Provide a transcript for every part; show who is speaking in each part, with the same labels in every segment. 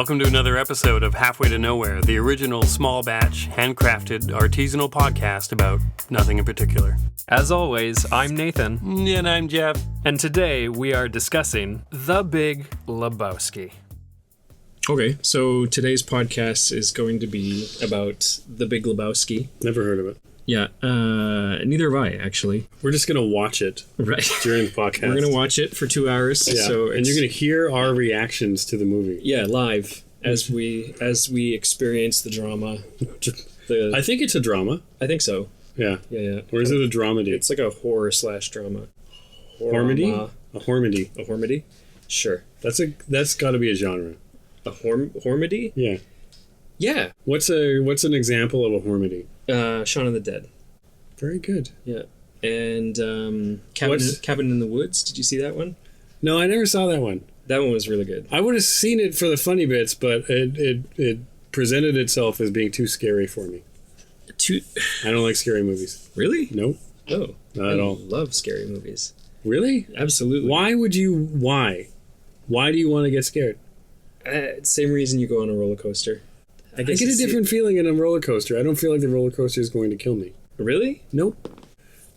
Speaker 1: Welcome to another episode of Halfway to Nowhere, the original small batch, handcrafted, artisanal podcast about nothing in particular.
Speaker 2: As always, I'm Nathan.
Speaker 1: And I'm Jeff.
Speaker 2: And today we are discussing The Big Lebowski.
Speaker 3: Okay, so today's podcast is going to be about The Big Lebowski.
Speaker 1: Never heard of it.
Speaker 3: Yeah, neither have I, actually.
Speaker 1: We're just going to watch it
Speaker 3: Right.
Speaker 1: during the podcast.
Speaker 3: We're going to watch it for 2 hours.
Speaker 1: Yeah. And you're going to hear our reactions to the movie.
Speaker 3: Yeah, live, as we experience the drama.
Speaker 1: I think it's a drama.
Speaker 3: I think so.
Speaker 1: Yeah.
Speaker 3: Yeah.
Speaker 1: Or is it a dramedy?
Speaker 3: It's like a horror/drama.
Speaker 1: Hormedy? A hormedy.
Speaker 3: A hormedy? Sure.
Speaker 1: That's got to be a genre.
Speaker 3: A hormedy?
Speaker 1: Yeah.
Speaker 3: Yeah.
Speaker 1: What's an example of a hormedy?
Speaker 3: Shaun of the Dead.
Speaker 1: Very good.
Speaker 3: Yeah. And Cabin in the Woods. Did you see that one?
Speaker 1: No, I never saw that one.
Speaker 3: That one was really good.
Speaker 1: I would have seen it for the funny bits, but it presented itself as being too scary for me. I don't like scary movies.
Speaker 3: Really?
Speaker 1: Nope.
Speaker 3: Oh.
Speaker 1: Not at all.
Speaker 3: I love scary movies.
Speaker 1: Really?
Speaker 3: Absolutely.
Speaker 1: Why do you want to get scared?
Speaker 3: Same reason you go on a roller coaster.
Speaker 1: I get a different feeling in a roller coaster. I don't feel like the roller coaster is going to kill me.
Speaker 3: Really?
Speaker 1: Nope.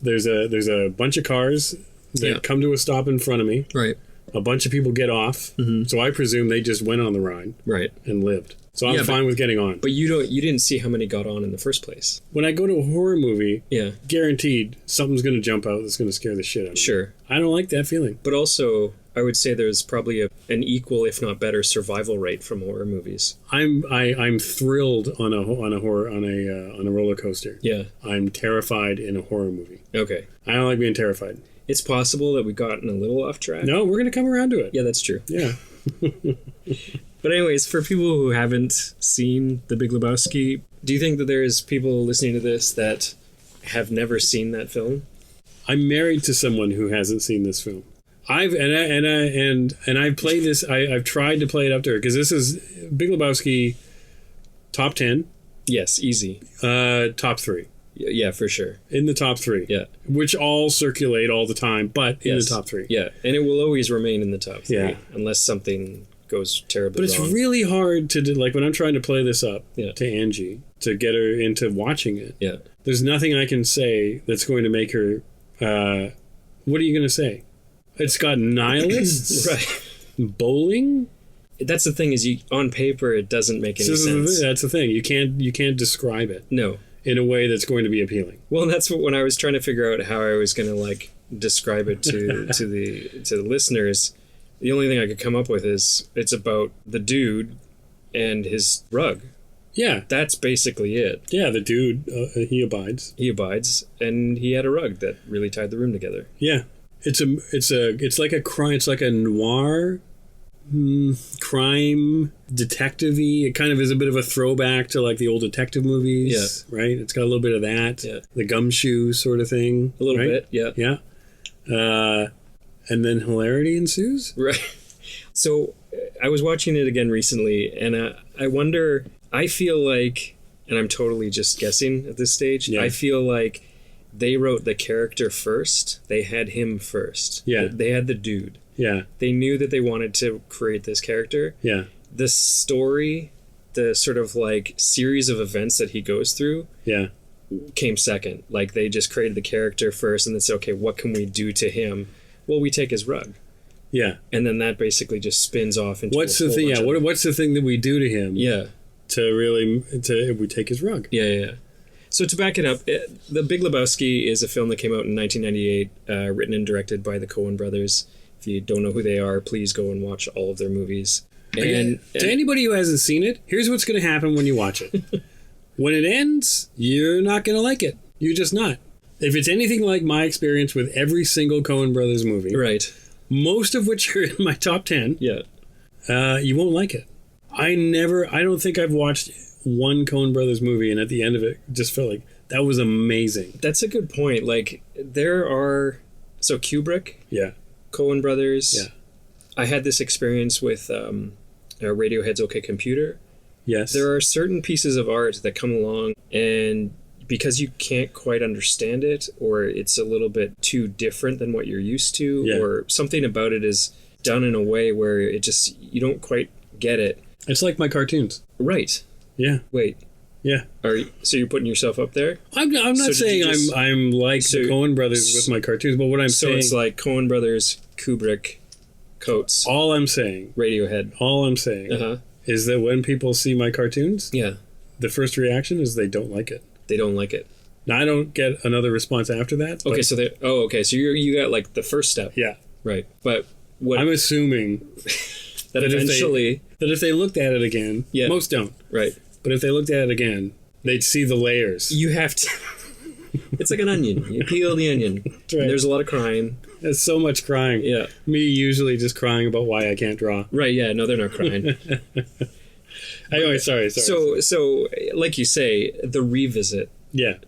Speaker 1: There's a bunch of cars that come to a stop in front of me.
Speaker 3: Right.
Speaker 1: A bunch of people get off. Mm-hmm. So I presume they just went on the ride.
Speaker 3: Right.
Speaker 1: And lived. So I'm fine with getting on.
Speaker 3: But you didn't see how many got on in the first place.
Speaker 1: When I go to a horror movie,
Speaker 3: yeah,
Speaker 1: guaranteed something's going to jump out that's going to scare the shit out of me.
Speaker 3: Sure.
Speaker 1: I don't like that feeling.
Speaker 3: But also, I would say there's probably an equal, if not better, survival rate from horror movies.
Speaker 1: I'm thrilled on a roller coaster.
Speaker 3: Yeah.
Speaker 1: I'm terrified in a horror movie.
Speaker 3: Okay.
Speaker 1: I don't like being terrified.
Speaker 3: It's possible that we've gotten a little off track.
Speaker 1: No, we're going to come around to it.
Speaker 3: Yeah, that's true.
Speaker 1: Yeah.
Speaker 3: But anyways, for people who haven't seen The Big Lebowski, do you think that there's people listening to this that have never seen that film?
Speaker 1: I'm married to someone who hasn't seen this film. I've played this. I've tried to play it up to her because this is Big Lebowski, top 10.
Speaker 3: Yes, easy.
Speaker 1: Top 3.
Speaker 3: Yeah, for sure.
Speaker 1: In the top 3.
Speaker 3: Yeah.
Speaker 1: Which all circulate all the time, but in the top 3.
Speaker 3: Yeah, and it will always remain in the top 3.
Speaker 1: Yeah.
Speaker 3: Unless something goes terribly
Speaker 1: wrong. But it's
Speaker 3: wrong.
Speaker 1: really hard to do, like when I'm trying to play this up to Angie, to get her into watching it.
Speaker 3: Yeah.
Speaker 1: There's nothing I can say that's going to make her, what are you going to say? It's got nihilists.
Speaker 3: Right.
Speaker 1: Bowling.
Speaker 3: That's the thing is on paper it doesn't make any sense.
Speaker 1: That's the thing. You can't describe it.
Speaker 3: No.
Speaker 1: In a way that's going to be appealing.
Speaker 3: Well, that's when I was trying to figure out how I was going to describe it to the listeners. The only thing I could come up with is it's about the dude and his rug.
Speaker 1: Yeah.
Speaker 3: That's basically it.
Speaker 1: Yeah, the dude, he abides.
Speaker 3: He abides, and he had a rug that really tied the room together.
Speaker 1: Yeah. It's like a crime. It's like a noir crime detective-y. It kind of is a bit of a throwback to like the old detective movies. Yeah. Right? It's got a little bit of that.
Speaker 3: Yeah. The
Speaker 1: gumshoe sort of thing.
Speaker 3: A little bit, yeah.
Speaker 1: Yeah. And then hilarity ensues.
Speaker 3: Right. So I was watching it again recently, and I wonder, I feel like, and I'm totally just guessing at this stage, I feel like they wrote the character first. They had him first.
Speaker 1: Yeah.
Speaker 3: They had the dude.
Speaker 1: Yeah.
Speaker 3: They knew that they wanted to create this character.
Speaker 1: Yeah.
Speaker 3: The story, the sort of series of events that he goes through came second. Like they just created the character first and then said, okay, what can we do to him? Well, we take his rug. Yeah. And then that basically just spins off into
Speaker 1: what's the thing? Yeah. What's the thing that we do to him?
Speaker 3: Yeah.
Speaker 1: We take his rug.
Speaker 3: Yeah. So to back it up, The Big Lebowski is a film that came out in 1998, written and directed by the Coen Brothers. If you don't know who they are, please go and watch all of their movies. And
Speaker 1: to anybody who hasn't seen it, here's what's going to happen when you watch it. When it ends, you're not going to like it. You're just not. If it's anything like my experience with every single Coen Brothers movie,
Speaker 3: right,
Speaker 1: most of which are in my top 10, you won't like it. I don't think I've watched one Coen Brothers movie and at the end of it just felt like that was amazing.
Speaker 3: That's a good point. There are Kubrick, Coen Brothers.
Speaker 1: Yeah.
Speaker 3: I had this experience with Radiohead's OK Computer.
Speaker 1: Yes.
Speaker 3: There are certain pieces of art that come along and because you can't quite understand it or it's a little bit too different than what you're used to or something about it is done in a way where you don't quite get it.
Speaker 1: It's like my cartoons.
Speaker 3: Right.
Speaker 1: Yeah.
Speaker 3: Wait.
Speaker 1: Yeah.
Speaker 3: So you're putting yourself up there?
Speaker 1: I'm not saying I'm like the Coen Brothers with my cartoons, but what I'm saying...
Speaker 3: So it's like Coen Brothers, Kubrick, Coates.
Speaker 1: All I'm saying...
Speaker 3: Radiohead.
Speaker 1: All I'm saying is that when people see my cartoons, the first reaction is they don't like it.
Speaker 3: They don't like it.
Speaker 1: Now, I don't get another response after that.
Speaker 3: Okay, so so you got like the first step.
Speaker 1: Yeah.
Speaker 3: Right. But what...
Speaker 1: I'm assuming
Speaker 3: that eventually...
Speaker 1: That if they looked at it again... Yeah. Most don't.
Speaker 3: Right.
Speaker 1: But if they looked at it again, they'd see the layers.
Speaker 3: You have to... It's like an onion. You peel the onion. Right. There's a lot of crying.
Speaker 1: There's so much crying. Yeah. Me usually just crying about why I can't draw.
Speaker 3: Right, yeah. No, they're not crying.
Speaker 1: Anyway, sorry.
Speaker 3: So, like you say, the revisit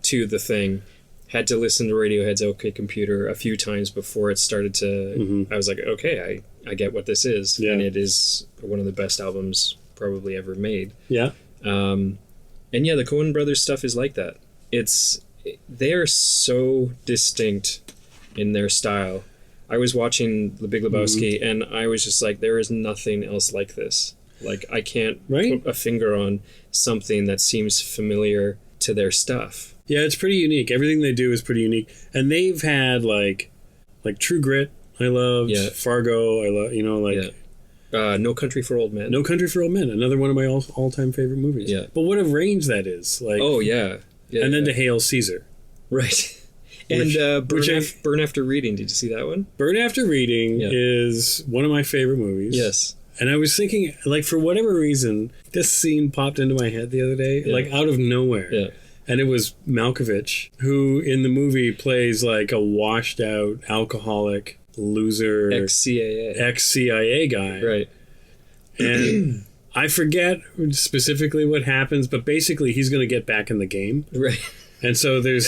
Speaker 3: to the thing, had to listen to Radiohead's OK Computer a few times before it started to... I was like, okay, I get what this is. Yeah. And it is one of the best albums probably ever made. Yeah. And yeah, the Coen Brothers stuff is like that. They are so distinct in their style. I was watching The Big Lebowski and I was just like, there is nothing else like this. Like, I can't put a finger on something that seems familiar to their stuff.
Speaker 1: Yeah, it's pretty unique. Everything they do is pretty unique. And they've had like True Grit, I loved. Yeah. Fargo, I love,
Speaker 3: No Country for Old Men.
Speaker 1: No Country for Old Men, another one of my all-time favorite movies. Yeah. But what a range that is. Like,
Speaker 3: oh, yeah.
Speaker 1: And then to Hail Caesar.
Speaker 3: Right. And Burn After Reading. Did you see that one?
Speaker 1: Burn After Reading is one of my favorite movies. Yes. And I was thinking, like, for whatever reason, this scene popped into my head the other day, like out of nowhere. Yeah. And it was Malkovich, who in the movie plays like a washed out alcoholic loser ex-CIA guy. Right. And I forget specifically what happens, but basically he's going to get back in the game. Right. And so there's...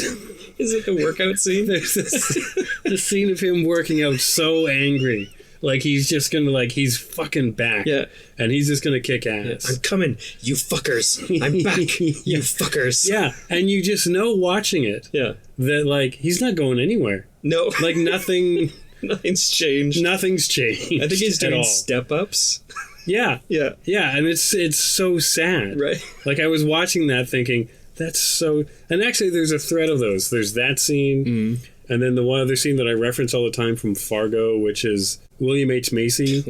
Speaker 3: Is it the workout scene?
Speaker 1: There's the scene of him working out so angry. Like, he's just going to, he's fucking back. Yeah. And he's just going to kick ass.
Speaker 3: Yeah. I'm coming, you fuckers. I'm back, you fuckers.
Speaker 1: Yeah. And you just know watching it that, he's not going anywhere.
Speaker 3: No.
Speaker 1: Like, nothing...
Speaker 3: Nothing's changed.
Speaker 1: Nothing's changed.
Speaker 3: I think he's doing step-ups.
Speaker 1: Yeah. Yeah. Yeah, and it's so sad. Right. Like, I was watching that thinking, that's so... And actually, there's a thread of those. There's that scene, and then the one other scene that I reference all the time from Fargo, which is William H. Macy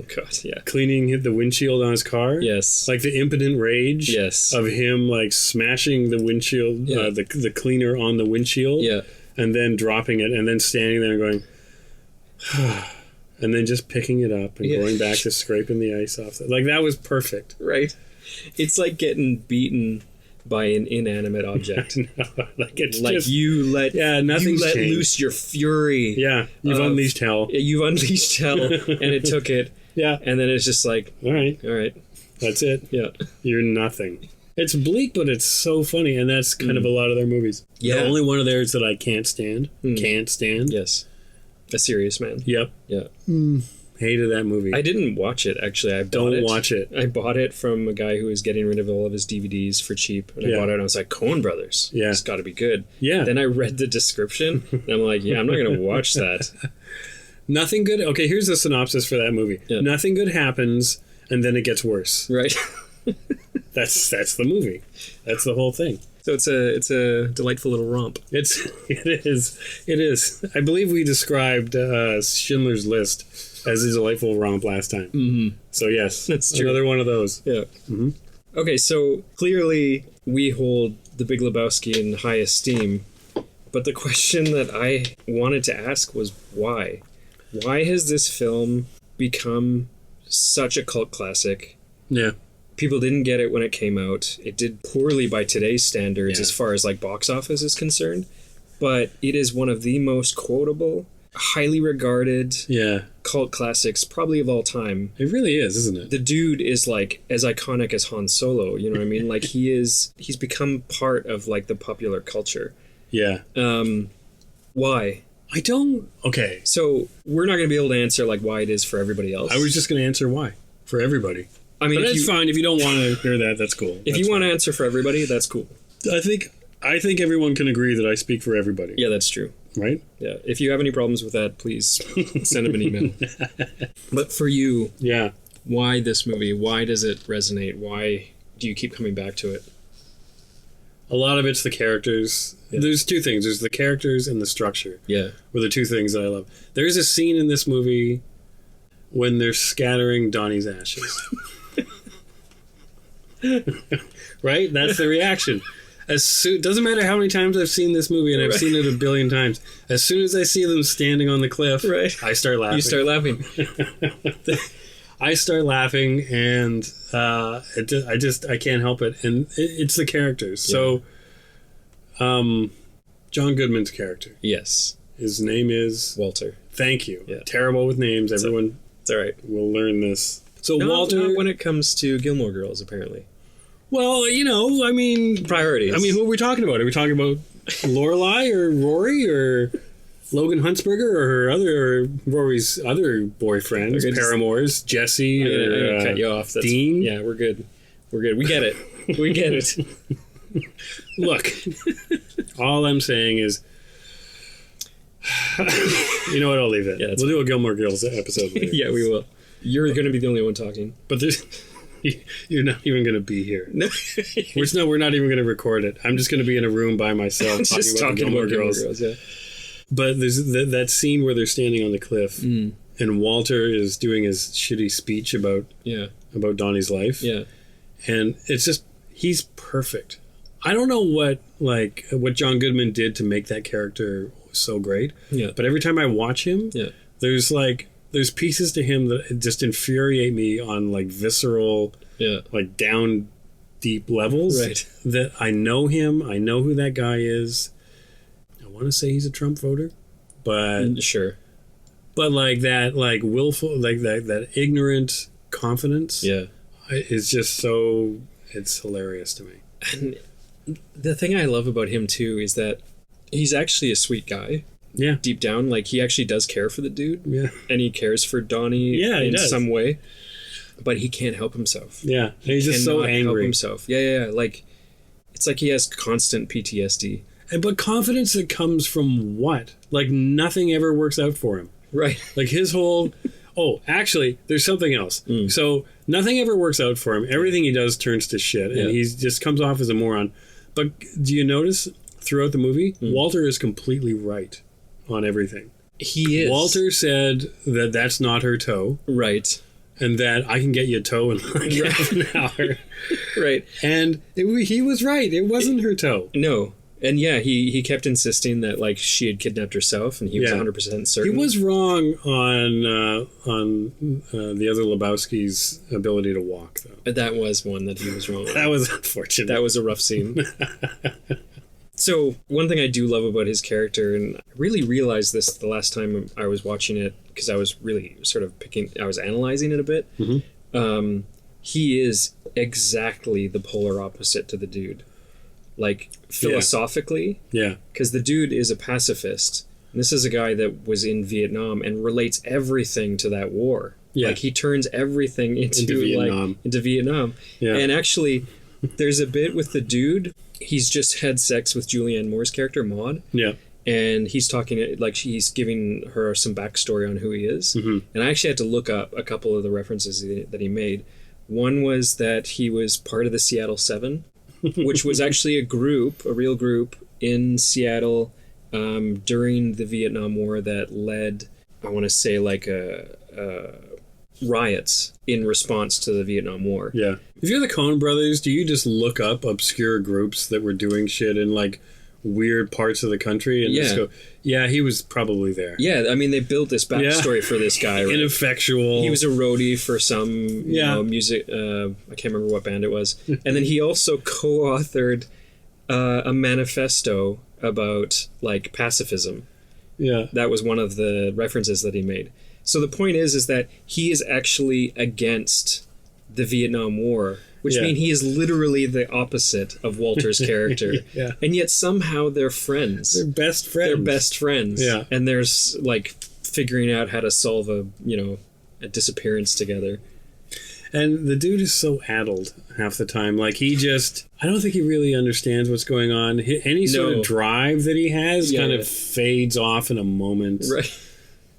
Speaker 1: cleaning the windshield on his car. Yes. Like, the impotent rage of him, smashing the windshield, the cleaner on the windshield, and then dropping it, and then standing there and going... and then just picking it up and going back to scraping the ice off. That was perfect.
Speaker 3: Right. It's like getting beaten by an inanimate object. You let loose your fury.
Speaker 1: Yeah, you've unleashed hell.
Speaker 3: You've unleashed hell, and it took it. Yeah. And then it's just like, all right.
Speaker 1: That's it. Yeah. You're nothing. It's bleak, but it's so funny, and that's kind of a lot of their movies. Yeah. The only one of theirs that I can't stand. Can't stand.
Speaker 3: Yes. A Serious Man.
Speaker 1: Yep. Yeah. Hated that movie.
Speaker 3: I didn't watch it, actually.
Speaker 1: Don't watch it.
Speaker 3: I bought it from a guy who was getting rid of all of his DVDs for cheap. And I bought it and I was like, Coen Brothers. Yeah. It's got to be good. Yeah. Then I read the description and I'm like, I'm not going to watch that.
Speaker 1: Nothing good. Okay, here's the synopsis for that movie. Yeah. Nothing good happens and then it gets worse. Right. That's the movie. That's the whole thing.
Speaker 3: So it's a delightful little romp.
Speaker 1: It is. I believe we described Schindler's List as a delightful romp last time. Mm-hmm. So yes, that's true. Another one of those. Yeah. Mm-hmm.
Speaker 3: Okay, so clearly we hold The Big Lebowski in high esteem, but the question that I wanted to ask was why? Why has this film become such a cult classic? Yeah. People didn't get it when it came out. It did poorly by today's standards as far as box office is concerned. But it is one of the most quotable, highly regarded cult classics probably of all time.
Speaker 1: It really is, isn't it?
Speaker 3: The dude is as iconic as Han Solo, you know what I mean? He's become part of the popular culture. Yeah. Why?
Speaker 1: I don't... Okay.
Speaker 3: So we're not going to be able to answer why it is for everybody else.
Speaker 1: I was just going to answer why. For everybody. I mean, but that's fine. If you don't want to hear that, that's cool.
Speaker 3: If you want to answer for everybody, that's cool.
Speaker 1: I think everyone can agree that I speak for everybody.
Speaker 3: Yeah, that's true.
Speaker 1: Right?
Speaker 3: Yeah. If you have any problems with that, please send them an email. But for you, Why this movie? Why does it resonate? Why do you keep coming back to it?
Speaker 1: A lot of it's the characters. Yeah. There's two things. There's the characters and the structure.
Speaker 3: Yeah. Were
Speaker 1: the two things that I love. There's a scene in this movie when they're scattering Donnie's ashes. Right? That's the reaction. Doesn't matter how many times I've seen this movie, and I've seen it a billion times. As soon as I see them standing on the cliff, I start laughing.
Speaker 3: You start laughing.
Speaker 1: I start laughing, and I can't help it. And it's the characters. Yeah. So, John Goodman's character.
Speaker 3: Yes.
Speaker 1: His name is...
Speaker 3: Walter.
Speaker 1: Thank you. Yeah. Terrible with names. Everyone...
Speaker 3: It's all right.
Speaker 1: Will learn this. So
Speaker 3: Walter... Not when it comes to Gilmore Girls, apparently.
Speaker 1: Well, I mean...
Speaker 3: Priorities.
Speaker 1: I mean, who are we talking about? Are we talking about Lorelai or Rory or Logan Huntsberger or Rory's other boyfriends, paramours, Jesse or...
Speaker 3: I'm gonna cut you off.
Speaker 1: Dean?
Speaker 3: Yeah, we're good. We're good. We get it. We get it.
Speaker 1: Look, all I'm saying is... you know what? I'll leave it. Yeah, we'll do a Gilmore Girls episode later.
Speaker 3: Yeah, we will. You're going to be the only one talking.
Speaker 1: But you're not even going to be here. No. We're not even going to record it. I'm just going to be in a room by myself talking about Gilmore Girls. Yeah. But there's that scene where they're standing on the cliff and Walter is doing his shitty speech about Donnie's life.
Speaker 3: Yeah.
Speaker 1: And it's just, he's perfect. I don't know what John Goodman did to make that character so great.
Speaker 3: Yeah.
Speaker 1: But every time I watch him, there's pieces to him that just infuriate me on visceral, down deep levels.
Speaker 3: Right.
Speaker 1: That I know him. I know who that guy is. I want to say he's a Trump voter, but
Speaker 3: sure.
Speaker 1: But that willful, that ignorant confidence.
Speaker 3: Yeah.
Speaker 1: Is just so, it's hilarious to me.
Speaker 3: And the thing I love about him too is that he's actually a sweet guy.
Speaker 1: Yeah.
Speaker 3: Deep down, he actually does care for the dude.
Speaker 1: Yeah.
Speaker 3: And he cares for Donnie in some way. But he can't help himself.
Speaker 1: Yeah. He's just so angry.
Speaker 3: Help himself. Yeah. It's like he has constant PTSD.
Speaker 1: But confidence that comes from what? Nothing ever works out for him.
Speaker 3: Right.
Speaker 1: His whole... Oh, actually, there's something else. So nothing ever works out for him. Everything he does turns to shit. And he just comes off as a moron. But do you notice throughout the movie, Walter is completely right on everything.
Speaker 3: He is.
Speaker 1: Walter said that that's not her toe.
Speaker 3: Right.
Speaker 1: And that I can get you a toe in half an hour.
Speaker 3: Right.
Speaker 1: And he was right. It wasn't her toe.
Speaker 3: No. And he kept insisting that she had kidnapped herself, and he was 100% certain.
Speaker 1: He was wrong on the other Lebowski's ability to walk, though.
Speaker 3: That was one that he was wrong on.
Speaker 1: That was unfortunate.
Speaker 3: That was a rough scene. So one thing I do love about his character, and I really realized this the last time I was watching it, because I was really I was analyzing it a bit. Mm-hmm. He is exactly the polar opposite to the dude. Philosophically.
Speaker 1: Yeah.
Speaker 3: Because the dude is a pacifist. And this is a guy that was in Vietnam and relates everything to that war. Yeah. He turns everything into Vietnam. Yeah. And actually, there's a bit with the dude. He's just had sex with Julianne Moore's character, Maud.
Speaker 1: Yeah.
Speaker 3: And he's talking, he's giving her some backstory on who he is. Mm-hmm. And I actually had to look up a couple of the references that he made. One was that he was part of the Seattle 7. Which was actually a real group in Seattle during the Vietnam War that led, I want to say, riots in response to the Vietnam War.
Speaker 1: Yeah. If you're the Coen Brothers, do you just look up obscure groups that were doing shit in weird parts of the country and just go, yeah, he was probably there.
Speaker 3: Yeah, I mean, they built this backstory for this guy, right?
Speaker 1: Ineffectual.
Speaker 3: He was a roadie for some music, I can't remember what band it was. And then he also co-authored a manifesto about pacifism.
Speaker 1: Yeah.
Speaker 3: That was one of the references that he made. So the point is that he is actually against the Vietnam War, which means he is literally the opposite of Walter's character.
Speaker 1: Yeah.
Speaker 3: And yet somehow they're friends.
Speaker 1: They're best friends.
Speaker 3: Yeah. And there's figuring out how to solve a disappearance together.
Speaker 1: And the dude is so addled half the time. I don't think he really understands what's going on. Any sort of drive that he has kind of fades off in a moment.
Speaker 3: Right.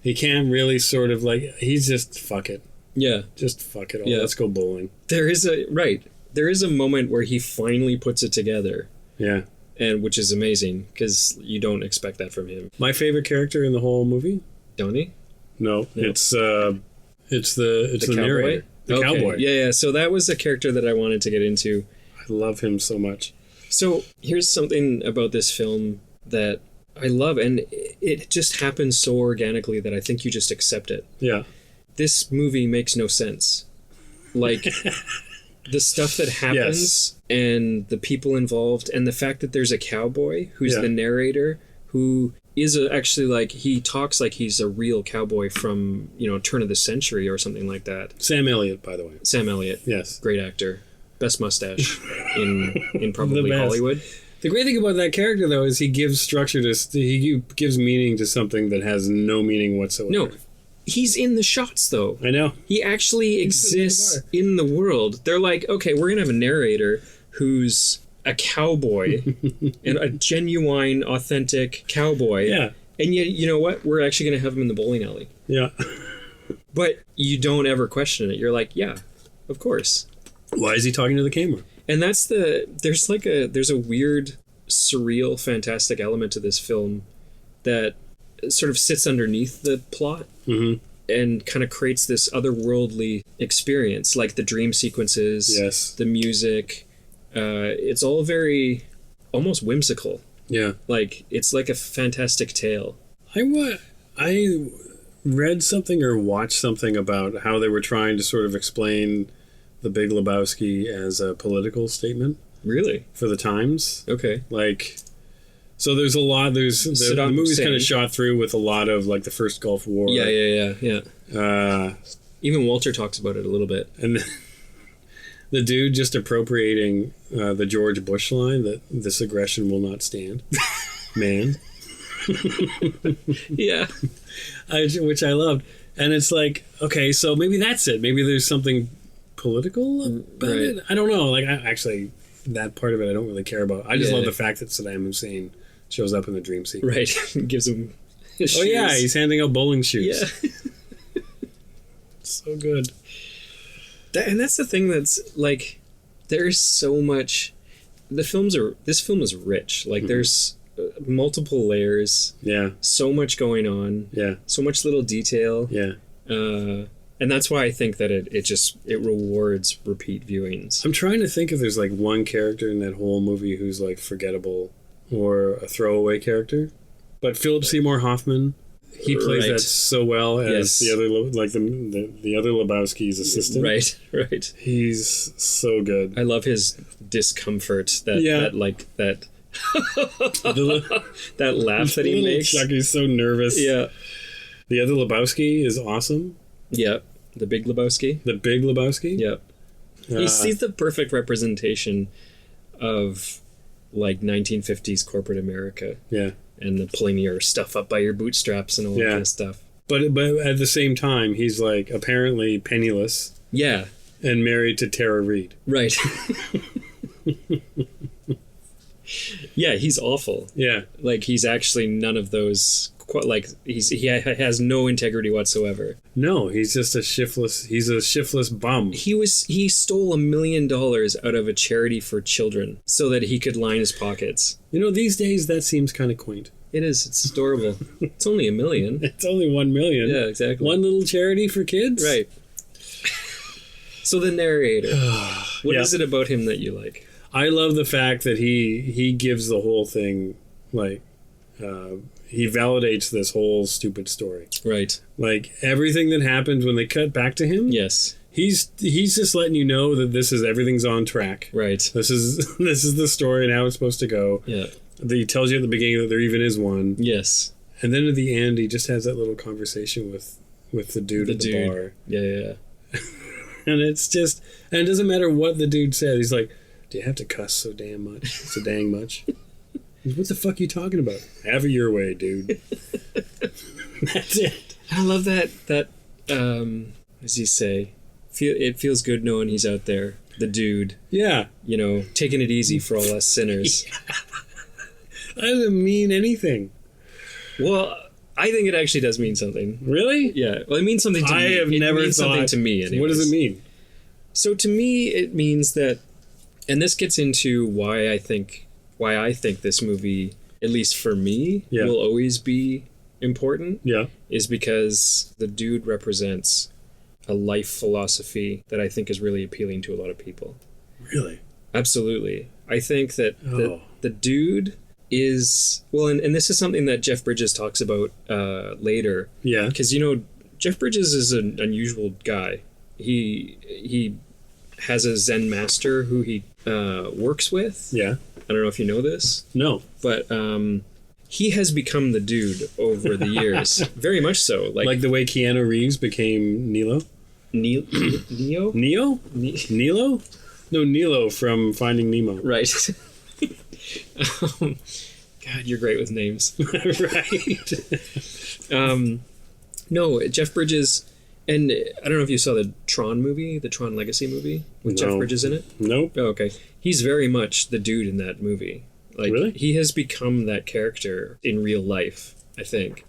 Speaker 1: He can't really he's just, fuck it.
Speaker 3: Yeah.
Speaker 1: Just fuck it all. Yeah. Let's go bowling.
Speaker 3: There is a moment where he finally puts it together.
Speaker 1: Yeah.
Speaker 3: And which is amazing, because you don't expect that from him.
Speaker 1: My favorite character in the whole movie?
Speaker 3: Donnie?
Speaker 1: No. It's the narrator. The cowboy.
Speaker 3: Yeah. So that was a character that I wanted to get into.
Speaker 1: I love him so much.
Speaker 3: So here's something about this film that I love, and it just happens so organically that I think you just accept it.
Speaker 1: Yeah.
Speaker 3: This movie makes no sense. Like, the stuff that happens and the people involved, and the fact that there's a cowboy who's the narrator, who is actually, like, he talks like he's a real cowboy from, turn of the century or something like that.
Speaker 1: Sam Elliott, by the way.
Speaker 3: Sam Elliott.
Speaker 1: Yes.
Speaker 3: Great actor. Best mustache in probably Hollywood.
Speaker 1: The great thing about that character, though, is he gives structure he gives meaning to something that has no meaning whatsoever.
Speaker 3: No. He's in the shots, though.
Speaker 1: I know.
Speaker 3: He actually exists in the world. They're like, okay, we're going to have a narrator who's a cowboy, and a genuine, authentic cowboy.
Speaker 1: Yeah.
Speaker 3: And yet, you know what? We're actually going to have him in the bowling alley.
Speaker 1: Yeah.
Speaker 3: But you don't ever question it. You're like, yeah, of course.
Speaker 1: Why is he talking to the camera?
Speaker 3: And there's a weird, surreal, fantastic element to this film that sort of sits underneath the plot and kind of creates this otherworldly experience, like the dream sequences, the music. It's all very almost whimsical. Yeah. Like, it's like a fantastic tale.
Speaker 1: I read something or watched something about how they were trying to sort of explain The Big Lebowski as a political statement.
Speaker 3: Really?
Speaker 1: For the Times.
Speaker 3: Okay.
Speaker 1: Like, so there's a lot, the movie's kind of shot through with a lot of, like, the first Gulf War.
Speaker 3: Yeah. Even Walter talks about it a little bit.
Speaker 1: And the dude just appropriating the George Bush line that this aggression will not stand. Man.
Speaker 3: Yeah.
Speaker 1: Which I loved. And it's like, okay, so maybe that's it. Maybe there's something political about it. I don't know. Like, actually, that part of it I don't really care about. I just love the fact that Saddam Hussein shows up in the dream sequence.
Speaker 3: Right. Gives him his shoes.
Speaker 1: Oh, yeah. He's handing out bowling shoes.
Speaker 3: Yeah.
Speaker 1: So good.
Speaker 3: And that's the thing that's, like, there's so much... This film is rich. Like, there's multiple layers.
Speaker 1: Yeah.
Speaker 3: So much going on.
Speaker 1: Yeah.
Speaker 3: So much little detail.
Speaker 1: Yeah.
Speaker 3: And that's why I think that it rewards repeat viewings.
Speaker 1: I'm trying to think if there's, like, one character in that whole movie who's, like, forgettable or a throwaway character. But Philip Seymour Hoffman, he plays that so well as the other, like, the other Lebowski's assistant.
Speaker 3: Right.
Speaker 1: He's so good.
Speaker 3: I love his discomfort. That laugh that he makes.
Speaker 1: Chucky's so nervous.
Speaker 3: Yeah.
Speaker 1: The other Lebowski is awesome.
Speaker 3: Yeah. The Big Lebowski.
Speaker 1: The Big Lebowski?
Speaker 3: Yep. He's the perfect representation of, like, 1950s corporate America.
Speaker 1: Yeah.
Speaker 3: And the pulling your stuff up by your bootstraps and all that kind of stuff.
Speaker 1: But at the same time, he's, like, apparently penniless.
Speaker 3: Yeah.
Speaker 1: And married to Tara Reid.
Speaker 3: Right. Yeah, he's awful.
Speaker 1: Yeah.
Speaker 3: Like, he's actually none of those... Like, he has no integrity whatsoever.
Speaker 1: No, he's just a shiftless bum.
Speaker 3: He stole $1 million out of a charity for children so that he could line his pockets.
Speaker 1: You know, these days that seems kind of quaint.
Speaker 3: It is. It's adorable. It's only $1 million.
Speaker 1: It's only $1 million.
Speaker 3: Yeah, exactly.
Speaker 1: One little charity for kids?
Speaker 3: Right. So the narrator. What is it about him that you like?
Speaker 1: I love the fact that he gives the whole thing, like, he validates this whole stupid story.
Speaker 3: Right.
Speaker 1: Like, everything that happens when they cut back to him.
Speaker 3: Yes.
Speaker 1: He's just letting you know that everything's on track.
Speaker 3: Right.
Speaker 1: This is the story and how it's supposed to go.
Speaker 3: Yeah.
Speaker 1: He tells you at the beginning that there even is one.
Speaker 3: Yes.
Speaker 1: And then at the end, he just has that little conversation with the dude at the bar.
Speaker 3: Yeah.
Speaker 1: And it's just, and it doesn't matter what the dude says. He's like, do you have to cuss so dang much? What the fuck are you talking about? Have it your way, dude. That's it.
Speaker 3: I love that what does he say? It feels good knowing he's out there. The dude.
Speaker 1: Yeah.
Speaker 3: You know, taking it easy for all us sinners.
Speaker 1: Yeah. That doesn't mean anything.
Speaker 3: Well, I think it actually does mean something.
Speaker 1: Really?
Speaker 3: Yeah. Well, it means something to me.
Speaker 1: I have never thought...
Speaker 3: something to me, anyways.
Speaker 1: What does it mean?
Speaker 3: So to me, it means that, and this gets into why I think this movie, at least for me, will always be important. Yeah. Is because the dude represents a life philosophy that I think is really appealing to a lot of people. Really? Absolutely. I think that the dude is, well, and this is something that Jeff Bridges talks about later. Yeah. Because, Jeff Bridges is an unusual guy. He has a Zen Master who he works with. Yeah. I don't know if you know this. No. But he has become the dude over the years. Very much so. Like
Speaker 1: the way Keanu Reeves became Neo?
Speaker 3: Neo?
Speaker 1: Nilo? No, Nilo from Finding Nemo.
Speaker 3: Right. God, you're great with names. Right. No, Jeff Bridges, and I don't know if you saw the Tron movie, the Tron Legacy movie, with Jeff Bridges in it. Nope. Oh, okay. He's very much the dude in that movie. Like, really? He has become that character in real life, I think.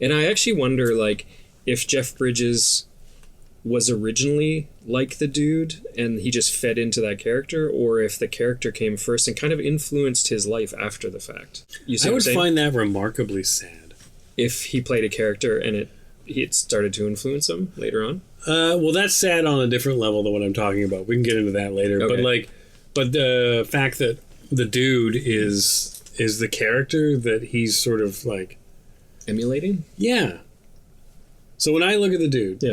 Speaker 3: And I actually wonder, like, if Jeff Bridges was originally like the dude and he just fed into that character, or if the character came first and kind of influenced his life after the fact. You see
Speaker 1: I would find that remarkably sad.
Speaker 3: If he played a character and it started to influence him later on?
Speaker 1: Well, that's sad on a different level than what I'm talking about. We can get into that later. Okay. But the fact that the dude is the character that he's sort of like
Speaker 3: emulating?
Speaker 1: Yeah. So when I look at the dude,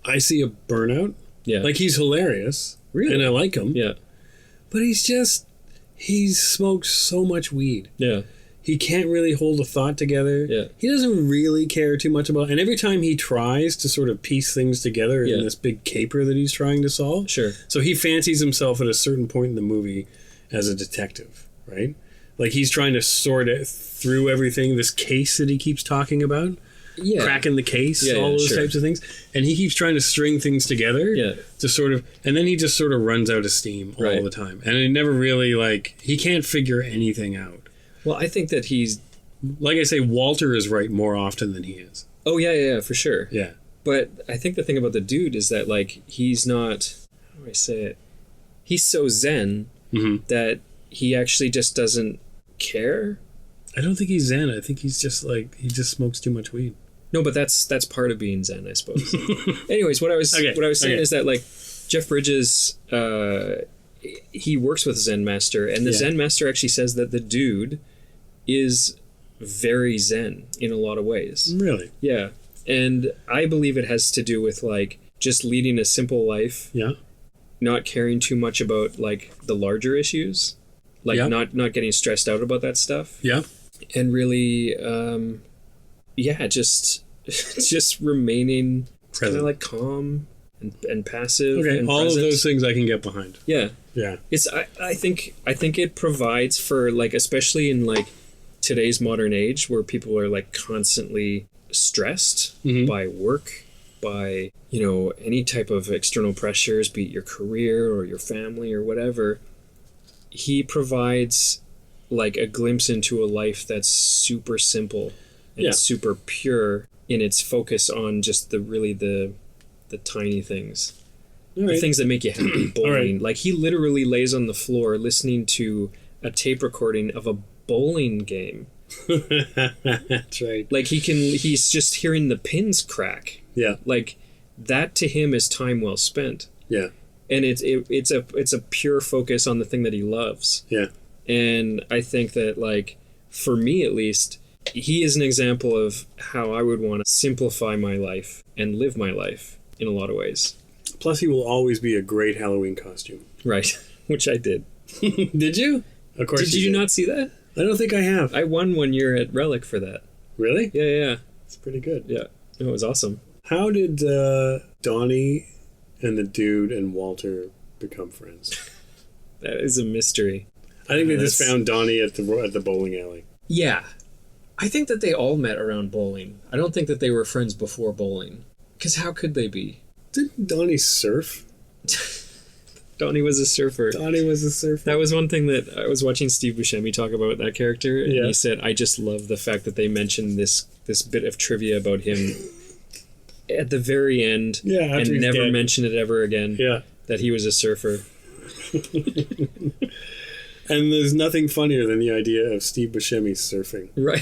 Speaker 1: I see a burnout. Yeah. Like, he's hilarious. Really? And I like him. Yeah. But he's smoked so much weed. Yeah. He can't really hold a thought together. Yeah. He doesn't really care too much about... And every time he tries to sort of piece things together in this big caper that he's trying to solve... Sure. So he fancies himself at a certain point in the movie as a detective, right? Like, he's trying to sort it through everything, this case that he keeps talking about. Yeah. Cracking the case, all those types of things. And he keeps trying to string things together to sort of... And then he just sort of runs out of steam all the time. And he never really, like... He can't figure anything out.
Speaker 3: Well, I think that he's...
Speaker 1: Like I say, Walter is right more often than he is.
Speaker 3: Oh, yeah, for sure. Yeah. But I think the thing about the dude is that, like, he's not... How do I say it? He's so zen that he actually just doesn't care.
Speaker 1: I don't think he's zen. I think he's just, like... He just smokes too much weed.
Speaker 3: No, but that's part of being zen, I suppose. Anyways, what I was saying is that, like, Jeff Bridges, he works with Zen Master, and the Zen Master actually says that the dude is very zen in a lot of ways. Really? Yeah. And I believe it has to do with, like, just leading a simple life. Yeah. Not caring too much about, like, the larger issues. Like, not getting stressed out about that stuff. Yeah. And really... just remaining kind of like calm and passive. Okay, and
Speaker 1: all present. Of those things I can get behind.
Speaker 3: Yeah, yeah. It's I think it provides for, like, especially in, like, today's modern age where people are, like, constantly stressed by work, by any type of external pressures, be it your career or your family or whatever. He provides, like, a glimpse into a life that's super simple. And super pure in its focus on just the tiny things. Right. The things that make you happy, bowling. Right. Like, he literally lays on the floor listening to a tape recording of a bowling game. That's right. Like, he's just hearing the pins crack. Yeah. Like, that to him is time well spent. Yeah. And it's a pure focus on the thing that he loves. Yeah. And I think that, like, for me at least... He is an example of how I would want to simplify my life and live my life in a lot of ways.
Speaker 1: Plus, he will always be a great Halloween costume.
Speaker 3: Right, which I did.
Speaker 1: Did you? Of course.
Speaker 3: Did you not see that?
Speaker 1: I don't think I have.
Speaker 3: I won one year at Relic for that.
Speaker 1: Really?
Speaker 3: Yeah.
Speaker 1: It's pretty good.
Speaker 3: Yeah, it was awesome.
Speaker 1: How did Donnie and the dude and Walter become friends?
Speaker 3: That is a mystery.
Speaker 1: I think they just found Donnie at the bowling alley.
Speaker 3: Yeah. I think that they all met around bowling. I don't think that they were friends before bowling. Because how could they be?
Speaker 1: Didn't Donnie surf?
Speaker 3: Donnie was a surfer.
Speaker 1: Donnie was a surfer.
Speaker 3: That was one thing that I was watching Steve Buscemi talk about that character, and he said, I just love the fact that they mentioned this bit of trivia about him at the very end, and never mention it ever again, that he was a surfer.
Speaker 1: And there's nothing funnier than the idea of Steve Buscemi surfing.
Speaker 3: Right.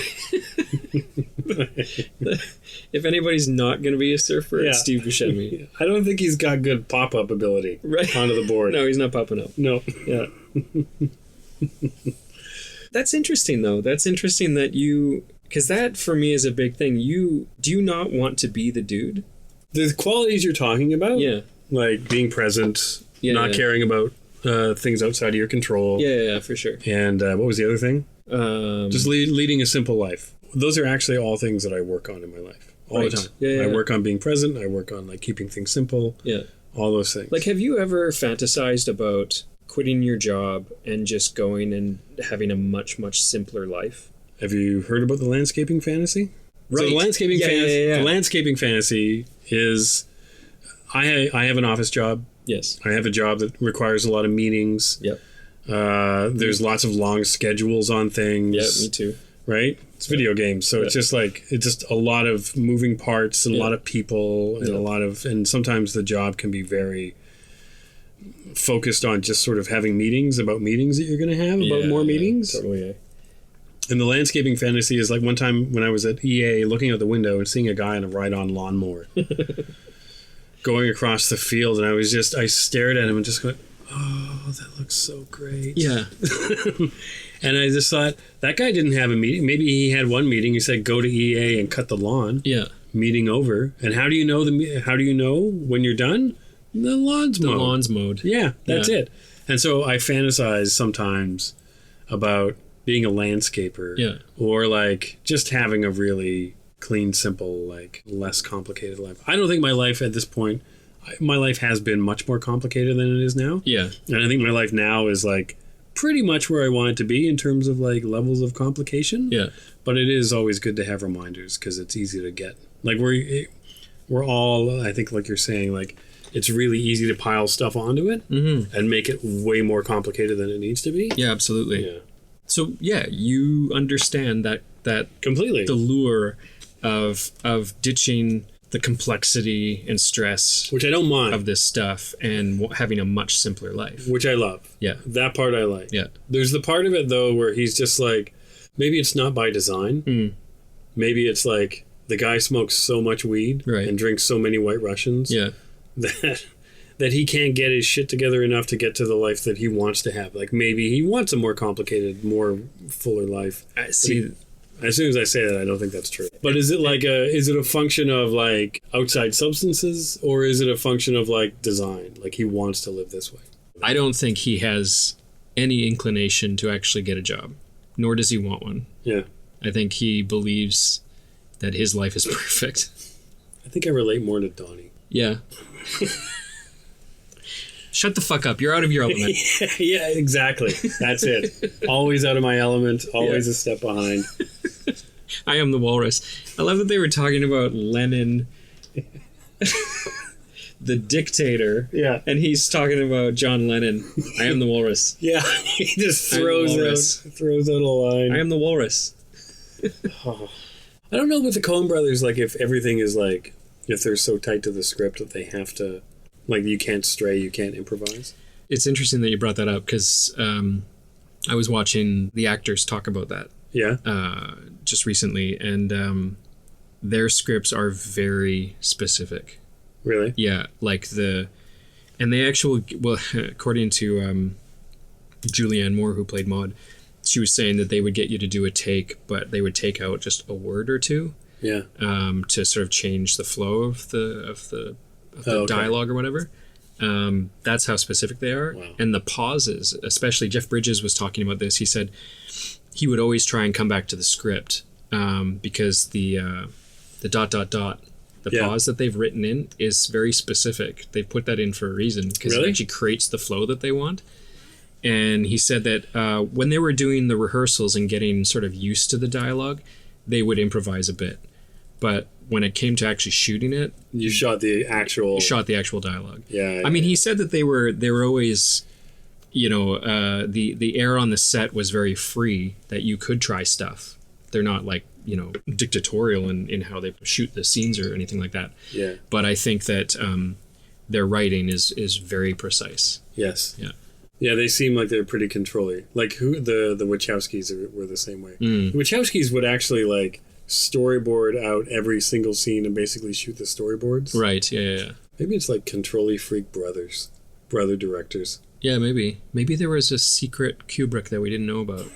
Speaker 3: If anybody's not going to be a surfer, it's Steve Buscemi.
Speaker 1: I don't think he's got good pop-up ability onto the board.
Speaker 3: No, he's not popping up.
Speaker 1: No.
Speaker 3: Yeah. That's interesting, though. That's interesting that you... Because that, for me, is a big thing. Do you not want to be the dude?
Speaker 1: The qualities you're talking about?
Speaker 3: Yeah.
Speaker 1: Like being present, not caring about things outside of your control.
Speaker 3: Yeah, for sure.
Speaker 1: And what was the other thing? Just leading a simple life. Those are actually all things that I work on in my life. All the time.
Speaker 3: Yeah.
Speaker 1: I work on being present. I work on like keeping things simple.
Speaker 3: Yeah.
Speaker 1: All those things.
Speaker 3: Like, have you ever fantasized about quitting your job and just going and having a much, much simpler life?
Speaker 1: Have you heard about the landscaping fantasy?
Speaker 3: Right.
Speaker 1: So the landscaping The landscaping fantasy is I have an office job.
Speaker 3: Yes.
Speaker 1: I have a job that requires a lot of meetings.
Speaker 3: Yep.
Speaker 1: There's lots of long schedules on things.
Speaker 3: Yeah, me too.
Speaker 1: Right? It's video games, so it's just a lot of moving parts and a lot of people and and sometimes the job can be very focused on just sort of having meetings about meetings that you're going to have, about more meetings.
Speaker 3: Totally, yeah.
Speaker 1: And the landscaping fantasy is like one time when I was at EA looking out the window and seeing a guy on a ride-on lawnmower going across the field, and I stared at him and just went, oh, that looks so great.
Speaker 3: Yeah.
Speaker 1: And I just thought, that guy didn't have a meeting. Maybe he had one meeting. He said, go to EA and cut the lawn.
Speaker 3: Yeah.
Speaker 1: Meeting over. And how do you know when you're done? The lawn's mowed.
Speaker 3: The lawn's mowed.
Speaker 1: Yeah, that's it. And so I fantasize sometimes about being a landscaper.
Speaker 3: Yeah.
Speaker 1: Or like just having a really clean, simple, like less complicated life. I don't think my life at this point, my life has been much more complicated than it is now.
Speaker 3: Yeah.
Speaker 1: And I think my life now is like pretty much where I want it to be in terms of like levels of complication.
Speaker 3: Yeah.
Speaker 1: But it is always good to have reminders because it's easy to get. Like we're all, I think like you're saying, like it's really easy to pile stuff onto it and make it way more complicated than it needs to be.
Speaker 3: Yeah, absolutely.
Speaker 1: Yeah.
Speaker 3: So yeah, you understand that
Speaker 1: completely
Speaker 3: the lure of ditching the complexity and stress,
Speaker 1: which I don't mind,
Speaker 3: of this stuff and having a much simpler life,
Speaker 1: which I love.
Speaker 3: Yeah,
Speaker 1: that part I like.
Speaker 3: Yeah,
Speaker 1: there's the part of it though where he's just like, maybe it's not by design. Maybe it's like the guy smokes so much weed and drinks so many White Russians that he can't get his shit together enough to get to the life that he wants to have. Like maybe he wants a more complicated, more fuller life.
Speaker 3: See,
Speaker 1: as soon as I say that, I don't think that's true. But is it a function of like outside substances, or is it a function of like design? Like he wants to live this way?
Speaker 3: I don't think he has any inclination to actually get a job, nor does he want one.
Speaker 1: Yeah.
Speaker 3: I think he believes that his life is perfect.
Speaker 1: I think I relate more to Donnie.
Speaker 3: Yeah. Shut the fuck up. You're out of your element.
Speaker 1: Yeah, exactly. That's it. Always out of my element. Always a step behind.
Speaker 3: I am the walrus. I love that they were talking about Lenin, the dictator.
Speaker 1: Yeah.
Speaker 3: And he's talking about John Lennon. I am the walrus.
Speaker 1: Yeah. He just throws out a line.
Speaker 3: I am the walrus.
Speaker 1: I don't know with the Coen Brothers, like if everything is like, if they're so tight to the script that they have to, like you can't stray, you can't improvise.
Speaker 3: It's interesting that you brought that up because I was watching the actors talk about that.
Speaker 1: Yeah.
Speaker 3: Just recently, and their scripts are very specific.
Speaker 1: Really?
Speaker 3: Yeah, like according to Julianne Moore, who played Maud, she was saying that they would get you to do a take, but they would take out just a word or two.
Speaker 1: Yeah.
Speaker 3: To sort of change the flow of the dialogue or whatever. That's how specific they are.
Speaker 1: Wow.
Speaker 3: And the pauses, especially Jeff Bridges was talking about this. He said he would always try and come back to the script because the ... the pause that they've written in is very specific. They've put that in for a reason because it actually creates the flow that they want. And he said that when they were doing the rehearsals and getting sort of used to the dialogue, they would improvise a bit. but when it came to actually shooting it,
Speaker 1: you shot the actual
Speaker 3: dialogue.
Speaker 1: Yeah.
Speaker 3: I mean, he said that they were always, the air on the set was very free, that you could try stuff. They're not like, dictatorial in how they shoot the scenes or anything like that.
Speaker 1: Yeah.
Speaker 3: But I think that their writing is very precise.
Speaker 1: Yes.
Speaker 3: Yeah.
Speaker 1: Yeah, they seem like they're pretty controlling. Like the Wachowskis were the same way. The Wachowskis would actually like storyboard out every single scene and basically shoot the storyboards.
Speaker 3: Right. Yeah.
Speaker 1: Maybe it's like control-y freak brother directors.
Speaker 3: Yeah, maybe there was a secret Kubrick that we didn't know about.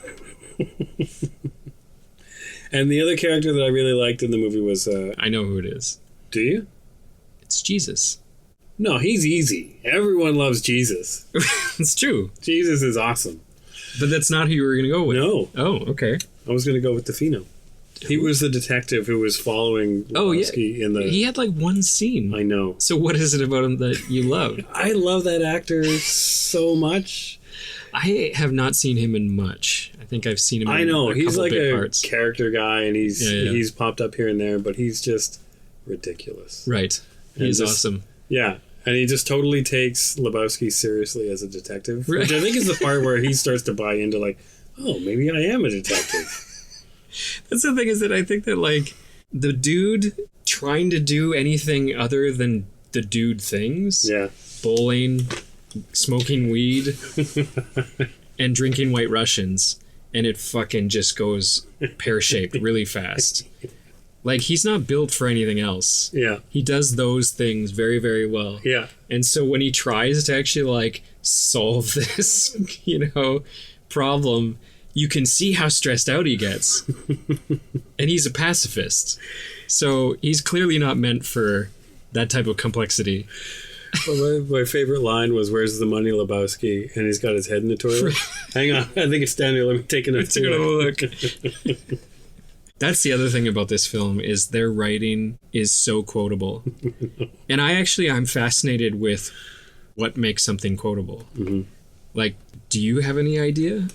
Speaker 1: And the other character that I really liked in the movie was...
Speaker 3: I know who it is.
Speaker 1: Do you?
Speaker 3: It's Jesus.
Speaker 1: No, he's easy. Everyone loves Jesus.
Speaker 3: It's true.
Speaker 1: Jesus is awesome.
Speaker 3: But that's not who you were going to go with.
Speaker 1: No.
Speaker 3: Oh, okay.
Speaker 1: I was going to go with DeFino. He was the detective who was following Lebowski in the...
Speaker 3: He had like one scene.
Speaker 1: I know.
Speaker 3: So what is it about him that you love?
Speaker 1: I love that actor so much.
Speaker 3: I have not seen him in much. I think I've seen him in
Speaker 1: I know.
Speaker 3: a
Speaker 1: He's
Speaker 3: couple
Speaker 1: like
Speaker 3: bit
Speaker 1: a
Speaker 3: parts.
Speaker 1: character guy, and he's popped up here and there, but he's just ridiculous.
Speaker 3: Right. He's awesome.
Speaker 1: Yeah. And he just totally takes Lebowski seriously as a detective,
Speaker 3: right.
Speaker 1: Which I think is the part where he starts to buy into like, oh, maybe I am a detective.
Speaker 3: That's the thing, is that I think that like the dude trying to do anything other than the dude things, bowling, smoking weed, and drinking White Russians, and it fucking just goes pear-shaped really fast. Like, he's not built for anything else.
Speaker 1: Yeah.
Speaker 3: He does those things very, very well.
Speaker 1: Yeah.
Speaker 3: And so when he tries to actually, like, solve this, problem, you can see how stressed out he gets. And he's a pacifist. So he's clearly not meant for that type of complexity.
Speaker 1: Well, my favorite line was, "Where's the money, Lebowski?" And he's got his head in the toilet. Hang on, I think it's down here. Let me take another look.
Speaker 3: That's the other thing about this film, is their writing is so quotable. And I'm fascinated with what makes something quotable. Mm-hmm. Like, do you have any idea?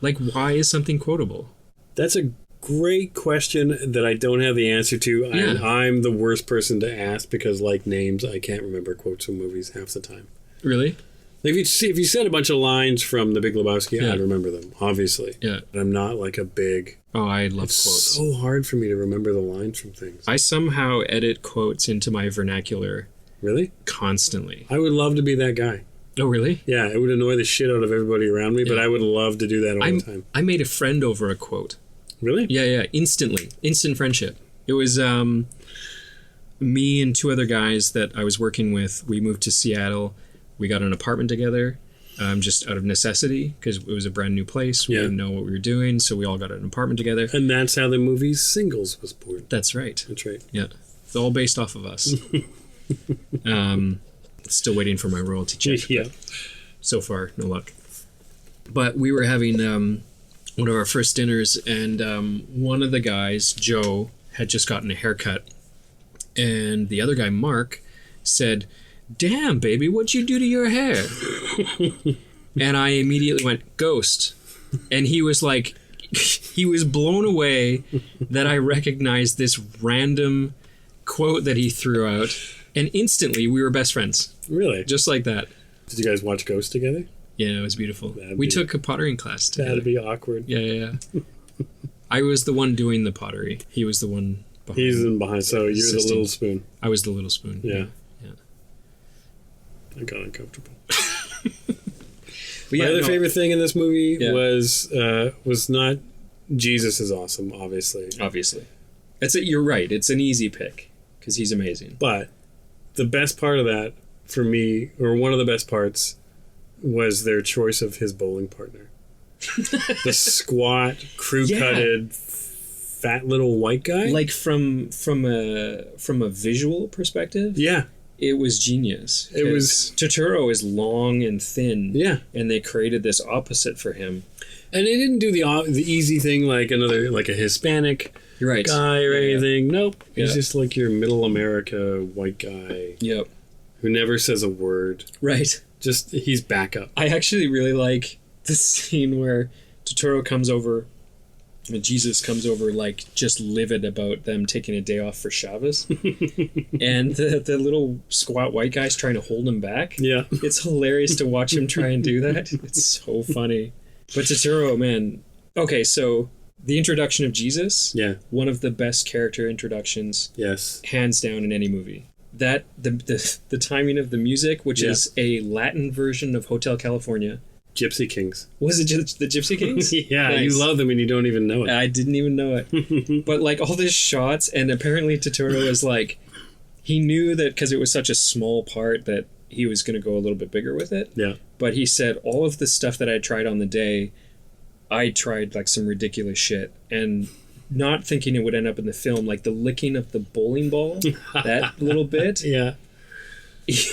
Speaker 3: Like, why is something quotable?
Speaker 1: That's a great question that I don't have the answer to. Yeah. I'm the worst person to ask because, like names, I can't remember quotes from movies half the time.
Speaker 3: Really?
Speaker 1: If you said a bunch of lines from The Big Lebowski, I'd remember them, obviously.
Speaker 3: Yeah.
Speaker 1: But I'm not like a big...
Speaker 3: Oh, I love
Speaker 1: quotes.
Speaker 3: It's
Speaker 1: so hard for me to remember the lines from things.
Speaker 3: I somehow edit quotes into my vernacular.
Speaker 1: Really?
Speaker 3: Constantly.
Speaker 1: I would love to be that guy.
Speaker 3: Oh, really?
Speaker 1: Yeah, it would annoy the shit out of everybody around me, but I would love to do that all the time.
Speaker 3: I made a friend over a quote.
Speaker 1: Really?
Speaker 3: Yeah. Instantly. Instant friendship. It was me and two other guys that I was working with. We moved to Seattle. We got an apartment together, just out of necessity, because it was a brand new place. We didn't know what we were doing, so we all got an apartment together.
Speaker 1: And that's how the movie Singles was born.
Speaker 3: That's right.
Speaker 1: That's right.
Speaker 3: Yeah. It's all based off of us. Still waiting for my royalty check.
Speaker 1: Yeah.
Speaker 3: So far, no luck. But we were having one of our first dinners, and one of the guys, Joe, had just gotten a haircut. And the other guy, Mark, said, "Damn, baby, what'd you do to your hair?" And I immediately went, "Ghost." And he was like, he was blown away that I recognized this random quote that he threw out. And instantly, we were best friends.
Speaker 1: Really?
Speaker 3: Just like that.
Speaker 1: Did you guys watch Ghost together?
Speaker 3: Yeah, it was beautiful. We took a pottery class together.
Speaker 1: That'd be awkward.
Speaker 3: Yeah. I was the one doing the pottery. He was the one behind.
Speaker 1: He's in behind, so you're the little spoon.
Speaker 3: I was the little spoon.
Speaker 1: Yeah. I got uncomfortable.
Speaker 3: My
Speaker 1: other favorite thing in this movie was not Jesus is awesome, obviously.
Speaker 3: You're right. It's an easy pick because he's amazing.
Speaker 1: But the best part of that for me, or one of the best parts, was their choice of his bowling partner. The squat, crew-cutted, fat little white guy.
Speaker 3: Like from a visual perspective.
Speaker 1: Yeah.
Speaker 3: It was genius.
Speaker 1: It was...
Speaker 3: Totoro is long and thin.
Speaker 1: Yeah.
Speaker 3: And they created this opposite for him.
Speaker 1: And they didn't do the easy thing like a Hispanic guy or anything. Nope. He's just like your middle America white guy.
Speaker 3: Yep.
Speaker 1: Who never says a word.
Speaker 3: Right.
Speaker 1: Just, he's backup.
Speaker 3: I actually really like the scene where Totoro comes over And Jesus comes over like just livid about them taking a day off for Shabbos. And the little squat white guy's trying to hold him back.
Speaker 1: Yeah.
Speaker 3: It's hilarious to watch him try and do that. It's so funny. But Totoro, man. Okay, so the introduction of Jesus.
Speaker 1: Yeah.
Speaker 3: One of the best character introductions.
Speaker 1: Yes.
Speaker 3: Hands down in any movie. That the timing of the music, which is a Latin version of Hotel California.
Speaker 1: Gypsy Kings.
Speaker 3: Was it the Gypsy Kings?
Speaker 1: Yeah, nice. You love them and you don't even know it.
Speaker 3: I didn't even know it. But like all these shots, and apparently Totoro was like, he knew that because it was such a small part that he was going to go a little bit bigger with it.
Speaker 1: Yeah.
Speaker 3: But he said all of the stuff that I tried on the day, I tried like some ridiculous shit. And not thinking it would end up in the film, like the licking of the bowling ball, that little bit.
Speaker 1: Yeah.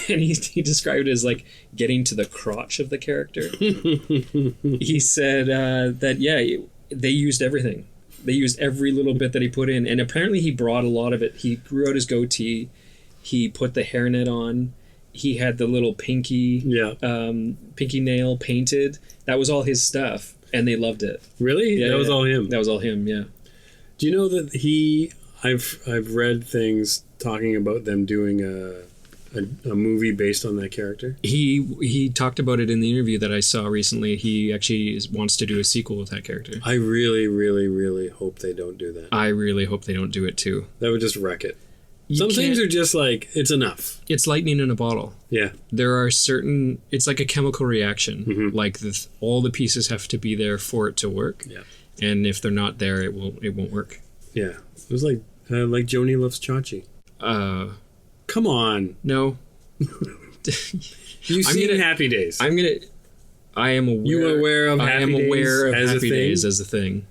Speaker 3: And he described it as like getting to the crotch of the character. He said that, yeah, they used everything. They used every little bit that he put in. And apparently he brought a lot of it. He grew out his goatee. He put the hairnet on. He had the little pinky nail painted. That was all his stuff. And they loved it.
Speaker 1: Really?
Speaker 3: Yeah,
Speaker 1: that was all him?
Speaker 3: That was all him, yeah.
Speaker 1: Do you know that I've read things talking about them doing a movie based on that character?
Speaker 3: He talked about it in the interview that I saw recently. He actually wants to do a sequel with that character.
Speaker 1: I really, really, really hope they don't do that.
Speaker 3: I really hope they don't do it too.
Speaker 1: That would just wreck it. Some things are just like, it's enough.
Speaker 3: It's lightning in a bottle.
Speaker 1: Yeah.
Speaker 3: There are certain, it's like a chemical reaction. Mm-hmm. Like all the pieces have to be there for it to work.
Speaker 1: Yeah.
Speaker 3: And if they're not there, it won't work.
Speaker 1: Yeah. It was like Joni Loves Chachi. Come on.
Speaker 3: No.
Speaker 1: You've seen Happy Days.
Speaker 3: I am aware.
Speaker 1: You are aware of Happy Days?
Speaker 3: I am aware of Happy Days as a thing.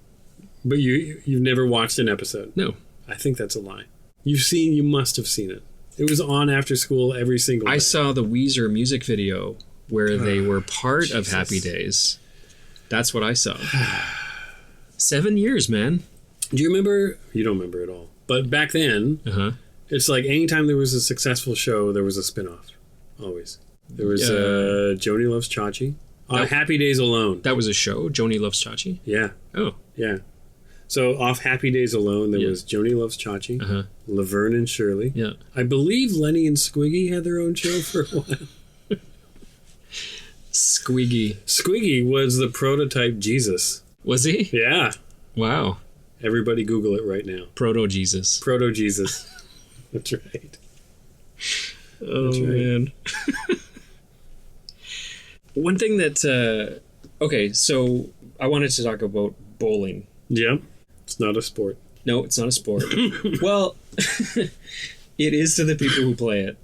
Speaker 1: But you've never watched an episode?
Speaker 3: No.
Speaker 1: I think that's a lie. You must have seen it. It was on after school every single day.
Speaker 3: I saw the Weezer music video where they were part of Happy Days. That's what I saw. 7 years, man.
Speaker 1: Do you remember? You don't remember at all. But back then, it's like anytime there was a successful show, there was a spinoff. Always. There was Joni Loves Chachi. Happy Days Alone.
Speaker 3: That was a show? Joni Loves Chachi?
Speaker 1: Yeah.
Speaker 3: Oh.
Speaker 1: Yeah. So off Happy Days Alone, there was Joni Loves Chachi, Laverne and Shirley.
Speaker 3: Yeah.
Speaker 1: I believe Lenny and Squiggy had their own show for a while.
Speaker 3: Squiggy.
Speaker 1: Squiggy was the prototype Jesus.
Speaker 3: Was he?
Speaker 1: Yeah.
Speaker 3: Wow.
Speaker 1: Everybody Google it right now.
Speaker 3: Proto-Jesus.
Speaker 1: Proto-Jesus. That's right.
Speaker 3: Oh, that's right. Man. One thing that... okay, so I wanted to talk about bowling.
Speaker 1: Yeah. It's not a sport.
Speaker 3: No, it's not a sport. Well, it is to the people who play it.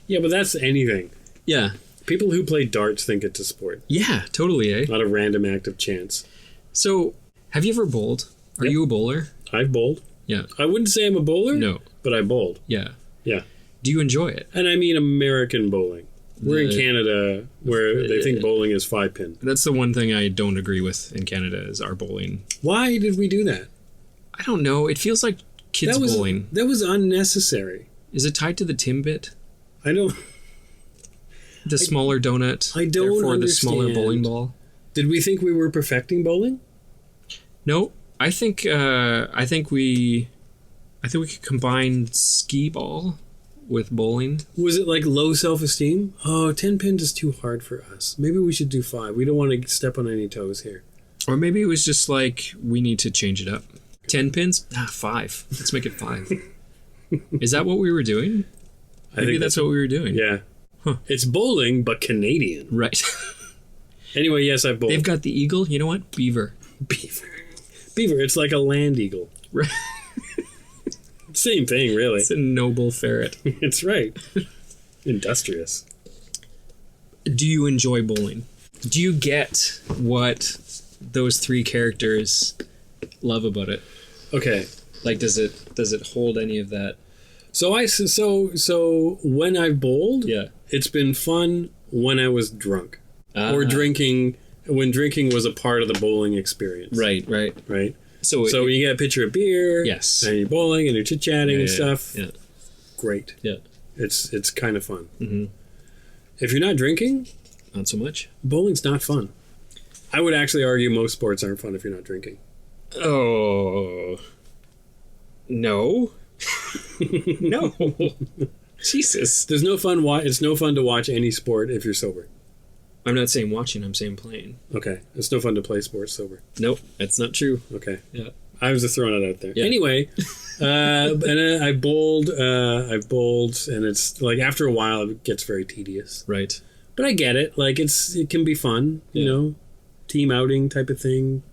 Speaker 1: Yeah, but that's anything.
Speaker 3: Yeah.
Speaker 1: People who play darts think it's a sport.
Speaker 3: Yeah, totally, eh?
Speaker 1: Not a random act of chance.
Speaker 3: So, have you ever bowled? Are you a bowler?
Speaker 1: I've bowled.
Speaker 3: Yeah.
Speaker 1: I wouldn't say I'm a bowler.
Speaker 3: No.
Speaker 1: But I bowled.
Speaker 3: Yeah.
Speaker 1: Yeah.
Speaker 3: Do you enjoy it?
Speaker 1: And I mean American bowling. We're in Canada where they think bowling is 5-pin.
Speaker 3: That's the one thing I don't agree with in Canada is our bowling.
Speaker 1: Why did we do that?
Speaker 3: I don't know. It feels like kids bowling.
Speaker 1: That was unnecessary.
Speaker 3: Is it tied to the Timbit?
Speaker 1: I don't...
Speaker 3: The smaller donut.
Speaker 1: I don't
Speaker 3: therefore
Speaker 1: understand.
Speaker 3: The smaller bowling ball.
Speaker 1: Did we think we were perfecting bowling?
Speaker 3: No. I think we could combine skee ball with bowling.
Speaker 1: Was it like low self-esteem? Oh, 10 pins is too hard for us. Maybe we should do 5. We don't want to step on any toes here.
Speaker 3: Or maybe it was just like, we need to change it up. 10 pins? 5. Let's make it 5. Is that what we were doing? Maybe that's what we were doing.
Speaker 1: Yeah. Huh. It's bowling, but Canadian.
Speaker 3: Right.
Speaker 1: Anyway, yes, I've bowled.
Speaker 3: They've got the eagle. You know what? Beaver.
Speaker 1: Beaver. It's like a land eagle.
Speaker 3: Right.
Speaker 1: Same thing, really.
Speaker 3: It's a noble ferret.
Speaker 1: It's right. Industrious.
Speaker 3: Do you enjoy bowling? Do you get what those 3 characters love about it?
Speaker 1: Okay.
Speaker 3: Like, does it hold any of that?
Speaker 1: So when I've bowled, it's been fun when I was drunk or drinking. When drinking was a part of the bowling experience.
Speaker 3: Right. So
Speaker 1: you get a pitcher of beer.
Speaker 3: Yes.
Speaker 1: And you're bowling and you're chit chatting and stuff.
Speaker 3: Yeah.
Speaker 1: Great.
Speaker 3: Yeah.
Speaker 1: It's kind of fun.
Speaker 3: Mm-hmm.
Speaker 1: If you're not drinking,
Speaker 3: not so much.
Speaker 1: Bowling's not fun. I would actually argue most sports aren't fun if you're not drinking.
Speaker 3: Oh. No. No. Jesus.
Speaker 1: There's no fun. It's no fun to watch any sport if you're sober.
Speaker 3: I'm not saying watching, I'm saying playing.
Speaker 1: Okay. It's no fun to play sports sober.
Speaker 3: Nope, that's not true.
Speaker 1: Okay.
Speaker 3: Yeah.
Speaker 1: I was just throwing it out there.
Speaker 3: Yeah.
Speaker 1: Anyway, and I've bowled, and it's like after a while it gets very tedious.
Speaker 3: Right.
Speaker 1: But I get it. Like it can be fun, you know, team outing type of thing.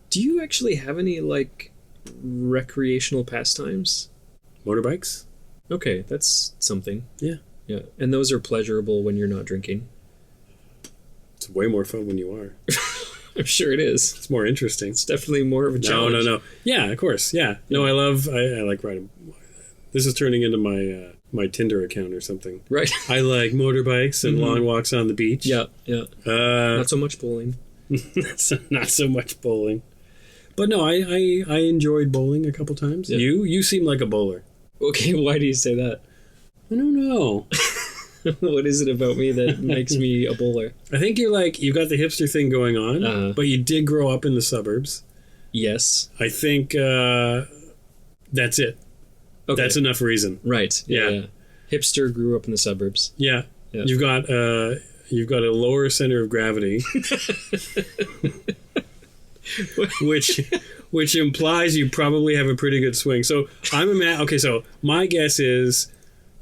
Speaker 3: Do you actually have any like recreational pastimes?
Speaker 1: Motorbikes?
Speaker 3: Okay, that's something.
Speaker 1: Yeah.
Speaker 3: Yeah. And those are pleasurable when you're not drinking.
Speaker 1: It's way more fun when you are.
Speaker 3: I'm sure it is.
Speaker 1: It's more interesting.
Speaker 3: It's definitely more of a challenge.
Speaker 1: No. Yeah, of course. Yeah. No, I like riding. This is turning into my Tinder account or something. Right. I like motorbikes and long walks on the beach.
Speaker 3: Yeah. Not so much bowling.
Speaker 1: Not so much bowling. But no, I enjoyed bowling a couple times. Yeah. You seem like a bowler.
Speaker 3: Okay, why do you say that?
Speaker 1: I don't know.
Speaker 3: What is it about me that makes me a bowler?
Speaker 1: I think you've got the hipster thing going on, but you did grow up in the suburbs.
Speaker 3: Yes.
Speaker 1: I think that's it. Okay. That's enough reason.
Speaker 3: Right. Yeah. Hipster grew up in the suburbs.
Speaker 1: Yeah. You've got a lower center of gravity, which implies you probably have a pretty good swing. So so my guess is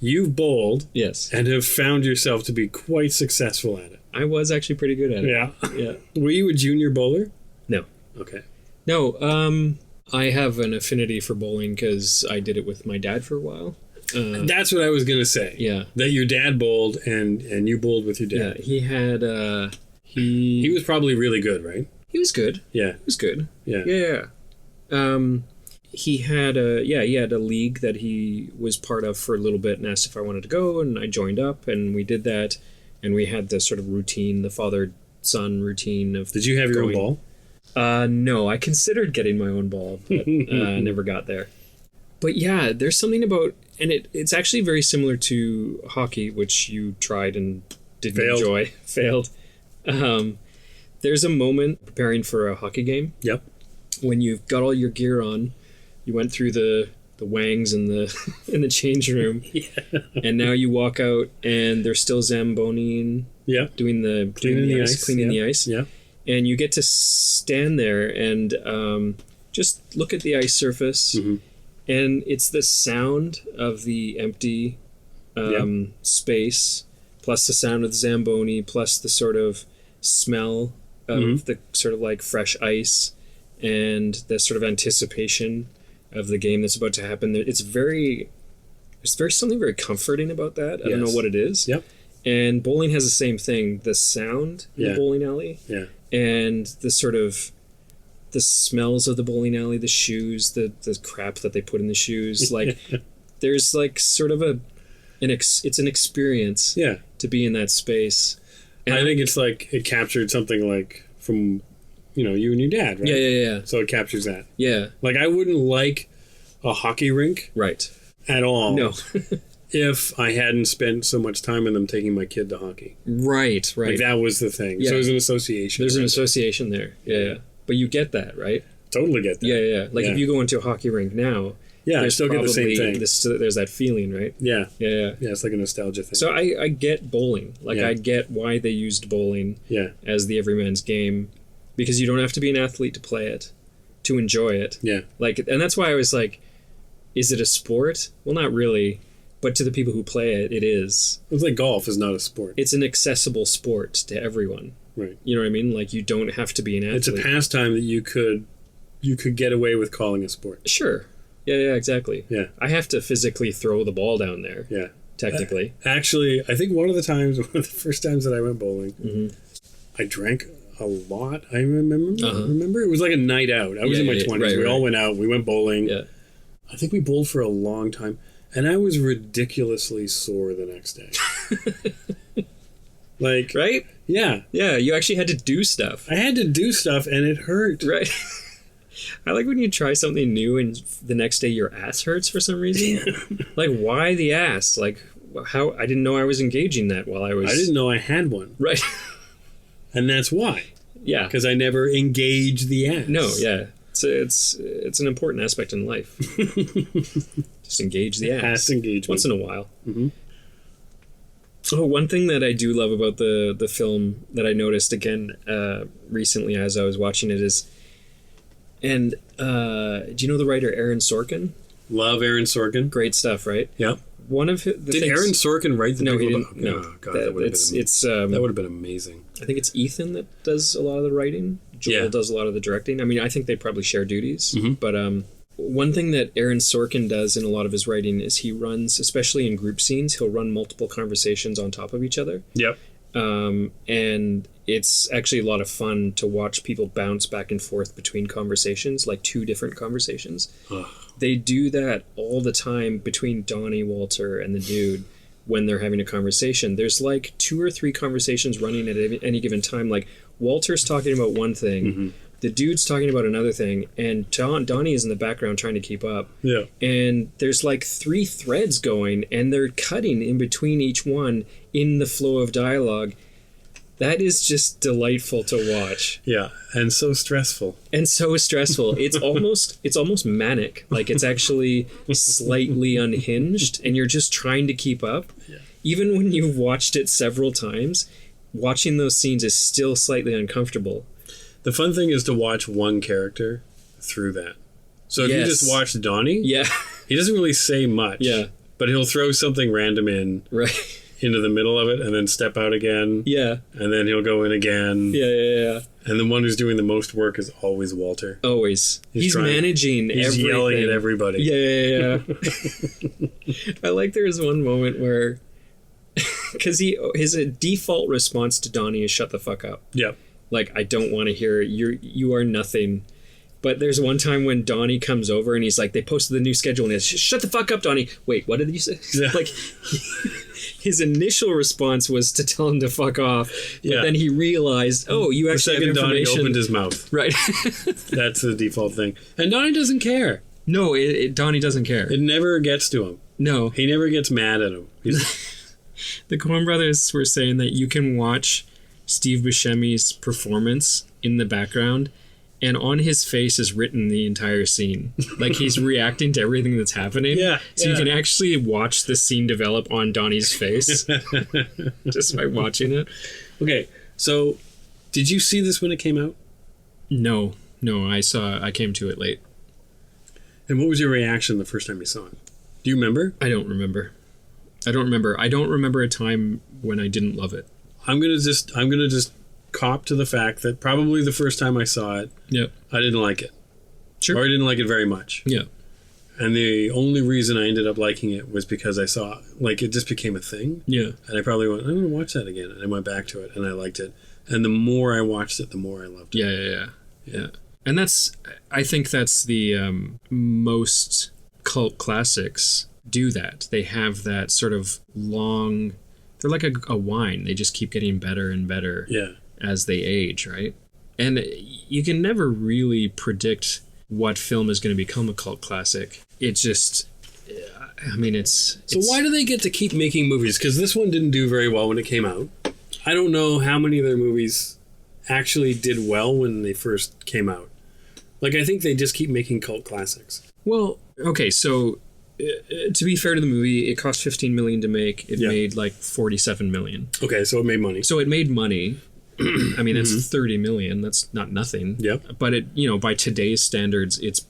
Speaker 1: you've bowled,
Speaker 3: yes,
Speaker 1: and have found yourself to be quite successful at it.
Speaker 3: I was actually pretty good at it.
Speaker 1: Yeah. Were you a junior bowler?
Speaker 3: No.
Speaker 1: Okay.
Speaker 3: No. I have an affinity for bowling because I did it with my dad for a while.
Speaker 1: That's what I was gonna say.
Speaker 3: Yeah.
Speaker 1: That your dad bowled and you bowled with your dad.
Speaker 3: Yeah. He had
Speaker 1: he was probably really good, right?
Speaker 3: He was good.
Speaker 1: Yeah.
Speaker 3: He was good.
Speaker 1: Yeah.
Speaker 3: Yeah. He had a league that he was part of for a little bit and asked if I wanted to go, and I joined up and we did that, and we had the sort of routine, the father-son routine of.
Speaker 1: Did you have your own ball?
Speaker 3: No, I considered getting my own ball, but never got there. But yeah, there's something about, and it's actually very similar to hockey, which you tried and didn't enjoy. Failed. There's a moment preparing for a hockey game.
Speaker 1: Yep.
Speaker 3: When you've got all your gear on, you went through the wangs in the change room, and now you walk out and they're still zamboning, doing the cleaning the ice, and you get to stand there and just look at the ice surface, and it's the sound of the empty space, plus the sound of the zamboni, plus the sort of smell of the sort of like fresh ice, and the sort of anticipation of the game that's about to happen. There's something very comforting about that. I don't know what it is. Yep. And bowling has the same thing. The sound in the bowling alley. Yeah. And the sort of the smells of the bowling alley, the shoes, the crap that they put in the shoes. Like there's like sort of it's an experience to be in that space. And
Speaker 1: I think it's like it captured something like from you and your dad, right?
Speaker 3: Yeah.
Speaker 1: So it captures that.
Speaker 3: Yeah.
Speaker 1: Like, I wouldn't like a hockey rink.
Speaker 3: Right.
Speaker 1: At all.
Speaker 3: No.
Speaker 1: If I hadn't spent so much time in them taking my kid to hockey.
Speaker 3: Right.
Speaker 1: Like, that was the thing.
Speaker 3: Yeah.
Speaker 1: So there's an association.
Speaker 3: There's an association there. Yeah. But you get that, right?
Speaker 1: Totally get that.
Speaker 3: Yeah. Like, if you go into a hockey rink now,
Speaker 1: I still get the same thing.
Speaker 3: There's that feeling, right?
Speaker 1: Yeah.
Speaker 3: Yeah,
Speaker 1: it's like a nostalgia thing.
Speaker 3: So I get bowling. Like, I get why they used bowling as the everyman's game. Because you don't have to be an athlete to play it, to enjoy it. Yeah. Like, and that's why I was like, is it a sport? Well, not really. But to the people who play it, it is.
Speaker 1: It's like golf is not a sport.
Speaker 3: It's an accessible sport to everyone.
Speaker 1: Right.
Speaker 3: You know what I mean? Like, you don't have to be an athlete.
Speaker 1: It's a pastime that you could get away with calling a sport.
Speaker 3: Sure. Yeah, exactly. Yeah. I have to physically throw the ball down there. Yeah. Technically.
Speaker 1: Actually, I think one of the first times that I went bowling, I drank a lot. I remember it was like a night out. I was in my 20s. Right, we all went out. We went bowling. Yeah. I think we bowled for a long time, and I was ridiculously sore the next day. Like,
Speaker 3: right?
Speaker 1: Yeah.
Speaker 3: Yeah, you actually had to do stuff.
Speaker 1: I had to do stuff, and it hurt.
Speaker 3: Right. I like when you try something new and the next day your ass hurts for some reason. Like, why the ass? Like, how? I didn't know I was engaging that while I was...
Speaker 1: I didn't know I had one.
Speaker 3: Right.
Speaker 1: And that's why.
Speaker 3: Yeah.
Speaker 1: Because I never engaged the ass.
Speaker 3: No, yeah. It's an important aspect in life. Just engage the ass. Engagement. Once in a while. Mm-hmm. Oh, one thing that I do love about the film that I noticed again recently as I was watching it is, and do you know the writer Aaron Sorkin?
Speaker 1: Love Aaron Sorkin.
Speaker 3: Great stuff, right?
Speaker 1: Yep.
Speaker 3: One of the
Speaker 1: Did Aaron Sorkin write the
Speaker 3: No,
Speaker 1: Big
Speaker 3: he
Speaker 1: Lebowski?
Speaker 3: didn't. No,
Speaker 1: oh, God, that would have been amazing.
Speaker 3: I think it's Ethan that does a lot of the writing. Joel does a lot of the directing. I mean, I think they probably share duties. Mm-hmm. But one thing that Aaron Sorkin does in a lot of his writing is he runs, especially in group scenes, he'll run multiple conversations on top of each other.
Speaker 1: Yep.
Speaker 3: And it's actually a lot of fun to watch people bounce back and forth between conversations, like two different conversations. Ugh. They do that all the time between Donnie, Walter, and the dude when they're having a conversation. There's like 2 or 3 conversations running at any given time. Like Walter's talking about one thing, mm-hmm. the dude's talking about another thing, and Donnie is in the background trying to keep up.
Speaker 1: Yeah.
Speaker 3: And there's like 3 threads going, and they're cutting in between each one in the flow of dialogue. That is just delightful to watch.
Speaker 1: Yeah, and so stressful.
Speaker 3: It's almost manic. Like it's actually slightly unhinged, and you're just trying to keep up. Yeah. Even when you've watched it several times, watching those scenes is still slightly uncomfortable.
Speaker 1: The fun thing is to watch one character through that. So if you just watch Donnie, he doesn't really say much.
Speaker 3: Yeah.
Speaker 1: But he'll throw something random in.
Speaker 3: Right.
Speaker 1: Into the middle of it and then step out again.
Speaker 3: Yeah.
Speaker 1: And then he'll go in again.
Speaker 3: Yeah.
Speaker 1: And the one who's doing the most work is always Walter.
Speaker 3: Always. He's managing everything.
Speaker 1: He's yelling at everybody.
Speaker 3: Yeah. I like there's one moment where... Because his default response to Donnie is shut the fuck up.
Speaker 1: Yep.
Speaker 3: Like, I don't want to hear it. You are nothing. But there's one time when Donnie comes over and he's like, they posted the new schedule and he's shut the fuck up, Donnie. Wait, what did you say? Yeah. Like, his initial response was to tell him to fuck off. But then he realized, you actually have information.
Speaker 1: Donnie opened his mouth.
Speaker 3: Right.
Speaker 1: That's the default thing. And Donnie doesn't care.
Speaker 3: No, Donnie doesn't care.
Speaker 1: It never gets to him.
Speaker 3: No.
Speaker 1: He never gets mad at him.
Speaker 3: The Coen Brothers were saying that you can watch Steve Buscemi's performance in the background, and on his face is written the entire scene. Like he's reacting to everything that's happening.
Speaker 1: Yeah.
Speaker 3: So you can actually watch the scene develop on Donnie's face just by watching it.
Speaker 1: Okay, so did you see this when it came out?
Speaker 3: No, I came to it late.
Speaker 1: And what was your reaction the first time you saw it? Do you remember?
Speaker 3: I don't remember. I don't remember a time when I didn't love it.
Speaker 1: I'm gonna just cop to the fact that probably the first time I saw it, I didn't like it.
Speaker 3: Sure.
Speaker 1: Or I didn't like it very much.
Speaker 3: Yeah.
Speaker 1: And the only reason I ended up liking it was because I saw, like, it just became a thing.
Speaker 3: Yeah.
Speaker 1: And I probably went, I'm going to watch that again. And I went back to it, and I liked it. And the more I watched it, the more I loved
Speaker 3: it. Yeah. And I think that's the most cult classics do that. They have that sort of long, they're like a wine. They just keep getting better and better as they age, right? And you can never really predict what film is going to become a cult classic. It just, I mean, it's...
Speaker 1: So why do they get to keep making movies? Because this one didn't do very well when it came out. I don't know how many of their movies actually did well when they first came out. Like, I think they just keep making cult classics.
Speaker 3: Well, okay, so to be fair to the movie, it cost $15 million to make. It made like $47 million.
Speaker 1: Okay, so it made money.
Speaker 3: So it made money. I mean, that's $30 million. That's not nothing.
Speaker 1: Yep.
Speaker 3: But it, by today's standards, it's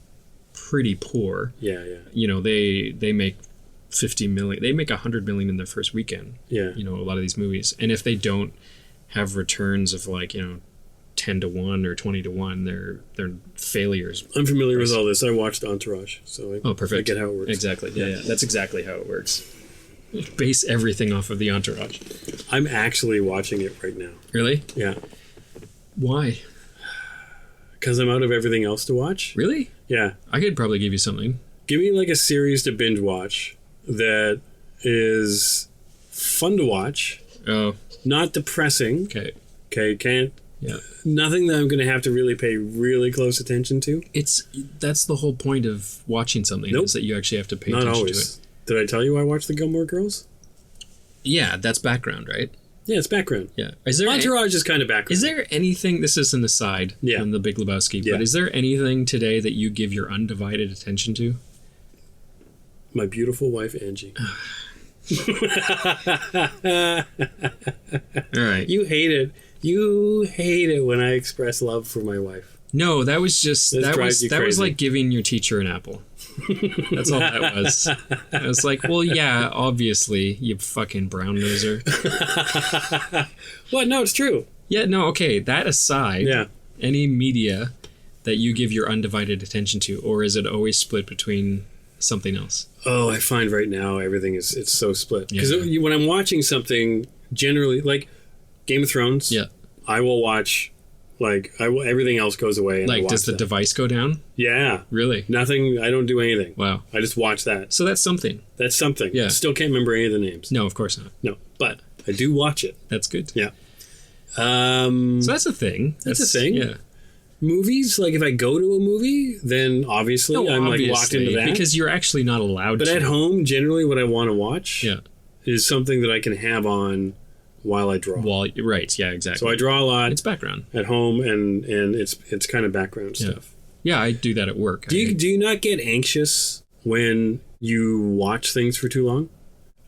Speaker 3: pretty poor.
Speaker 1: Yeah.
Speaker 3: They make $50 million. They make $100 million in their first weekend.
Speaker 1: Yeah.
Speaker 3: A lot of these movies, and if they don't have returns of 10-1 or 20-1, they're failures.
Speaker 1: I'm familiar with all this. I watched Entourage, so
Speaker 3: perfect.
Speaker 1: I get how it works.
Speaker 3: Exactly. Yeah. That's exactly how it works. Base everything off of the Entourage.
Speaker 1: I'm actually watching it right now.
Speaker 3: Really?
Speaker 1: Yeah.
Speaker 3: Why?
Speaker 1: Because I'm out of everything else to watch.
Speaker 3: Really?
Speaker 1: Yeah.
Speaker 3: I could probably give you something.
Speaker 1: Give me like a series to binge watch that is fun to watch.
Speaker 3: Oh.
Speaker 1: Not depressing.
Speaker 3: Okay.
Speaker 1: Can't.
Speaker 3: Yeah.
Speaker 1: Nothing that I'm going to have to really pay really close attention to.
Speaker 3: That's the whole point of watching something. Is that you actually have to pay attention to it.
Speaker 1: Did I tell you I watched the Gilmore Girls?
Speaker 3: Yeah, that's background, right?
Speaker 1: Yeah, it's background.
Speaker 3: Yeah.
Speaker 1: Entourage is kind of background.
Speaker 3: Is there anything, this is an aside from The Big Lebowski, but is there anything today that you give your undivided attention to?
Speaker 1: My beautiful wife, Angie.
Speaker 3: All right.
Speaker 1: You hate it. You hate it when I express love for my wife.
Speaker 3: No, that was just, that was like giving your teacher an apple. That's all that was. I was like, well, yeah, obviously, you fucking brown noser.
Speaker 1: What? No, it's true.
Speaker 3: Yeah, no, okay. That aside, any media that you give your undivided attention to, or is it always split between something else?
Speaker 1: Oh, I find right now everything it's so split. Because when I'm watching something, generally, like Game of Thrones, I will watch. Everything else goes away. And
Speaker 3: like, does the device go down?
Speaker 1: Yeah.
Speaker 3: Really?
Speaker 1: Nothing. I don't do anything.
Speaker 3: Wow.
Speaker 1: I just watch that.
Speaker 3: So that's something.
Speaker 1: That's something.
Speaker 3: Yeah.
Speaker 1: I still can't remember any of the names.
Speaker 3: No, of course not.
Speaker 1: No, but I do watch it.
Speaker 3: That's good.
Speaker 1: Yeah.
Speaker 3: So that's a thing.
Speaker 1: That's a thing.
Speaker 3: Yeah.
Speaker 1: Movies, like if I go to a movie, then obviously I'm like locked into that.
Speaker 3: Because you're actually not allowed to.
Speaker 1: But at home, generally what I want to watch is something that I can have on while I draw.
Speaker 3: Right, yeah, exactly.
Speaker 1: So I draw a lot.
Speaker 3: It's background.
Speaker 1: At home, and it's kind of background stuff.
Speaker 3: Yeah, I do that at work.
Speaker 1: Do you not get anxious when you watch things for too long?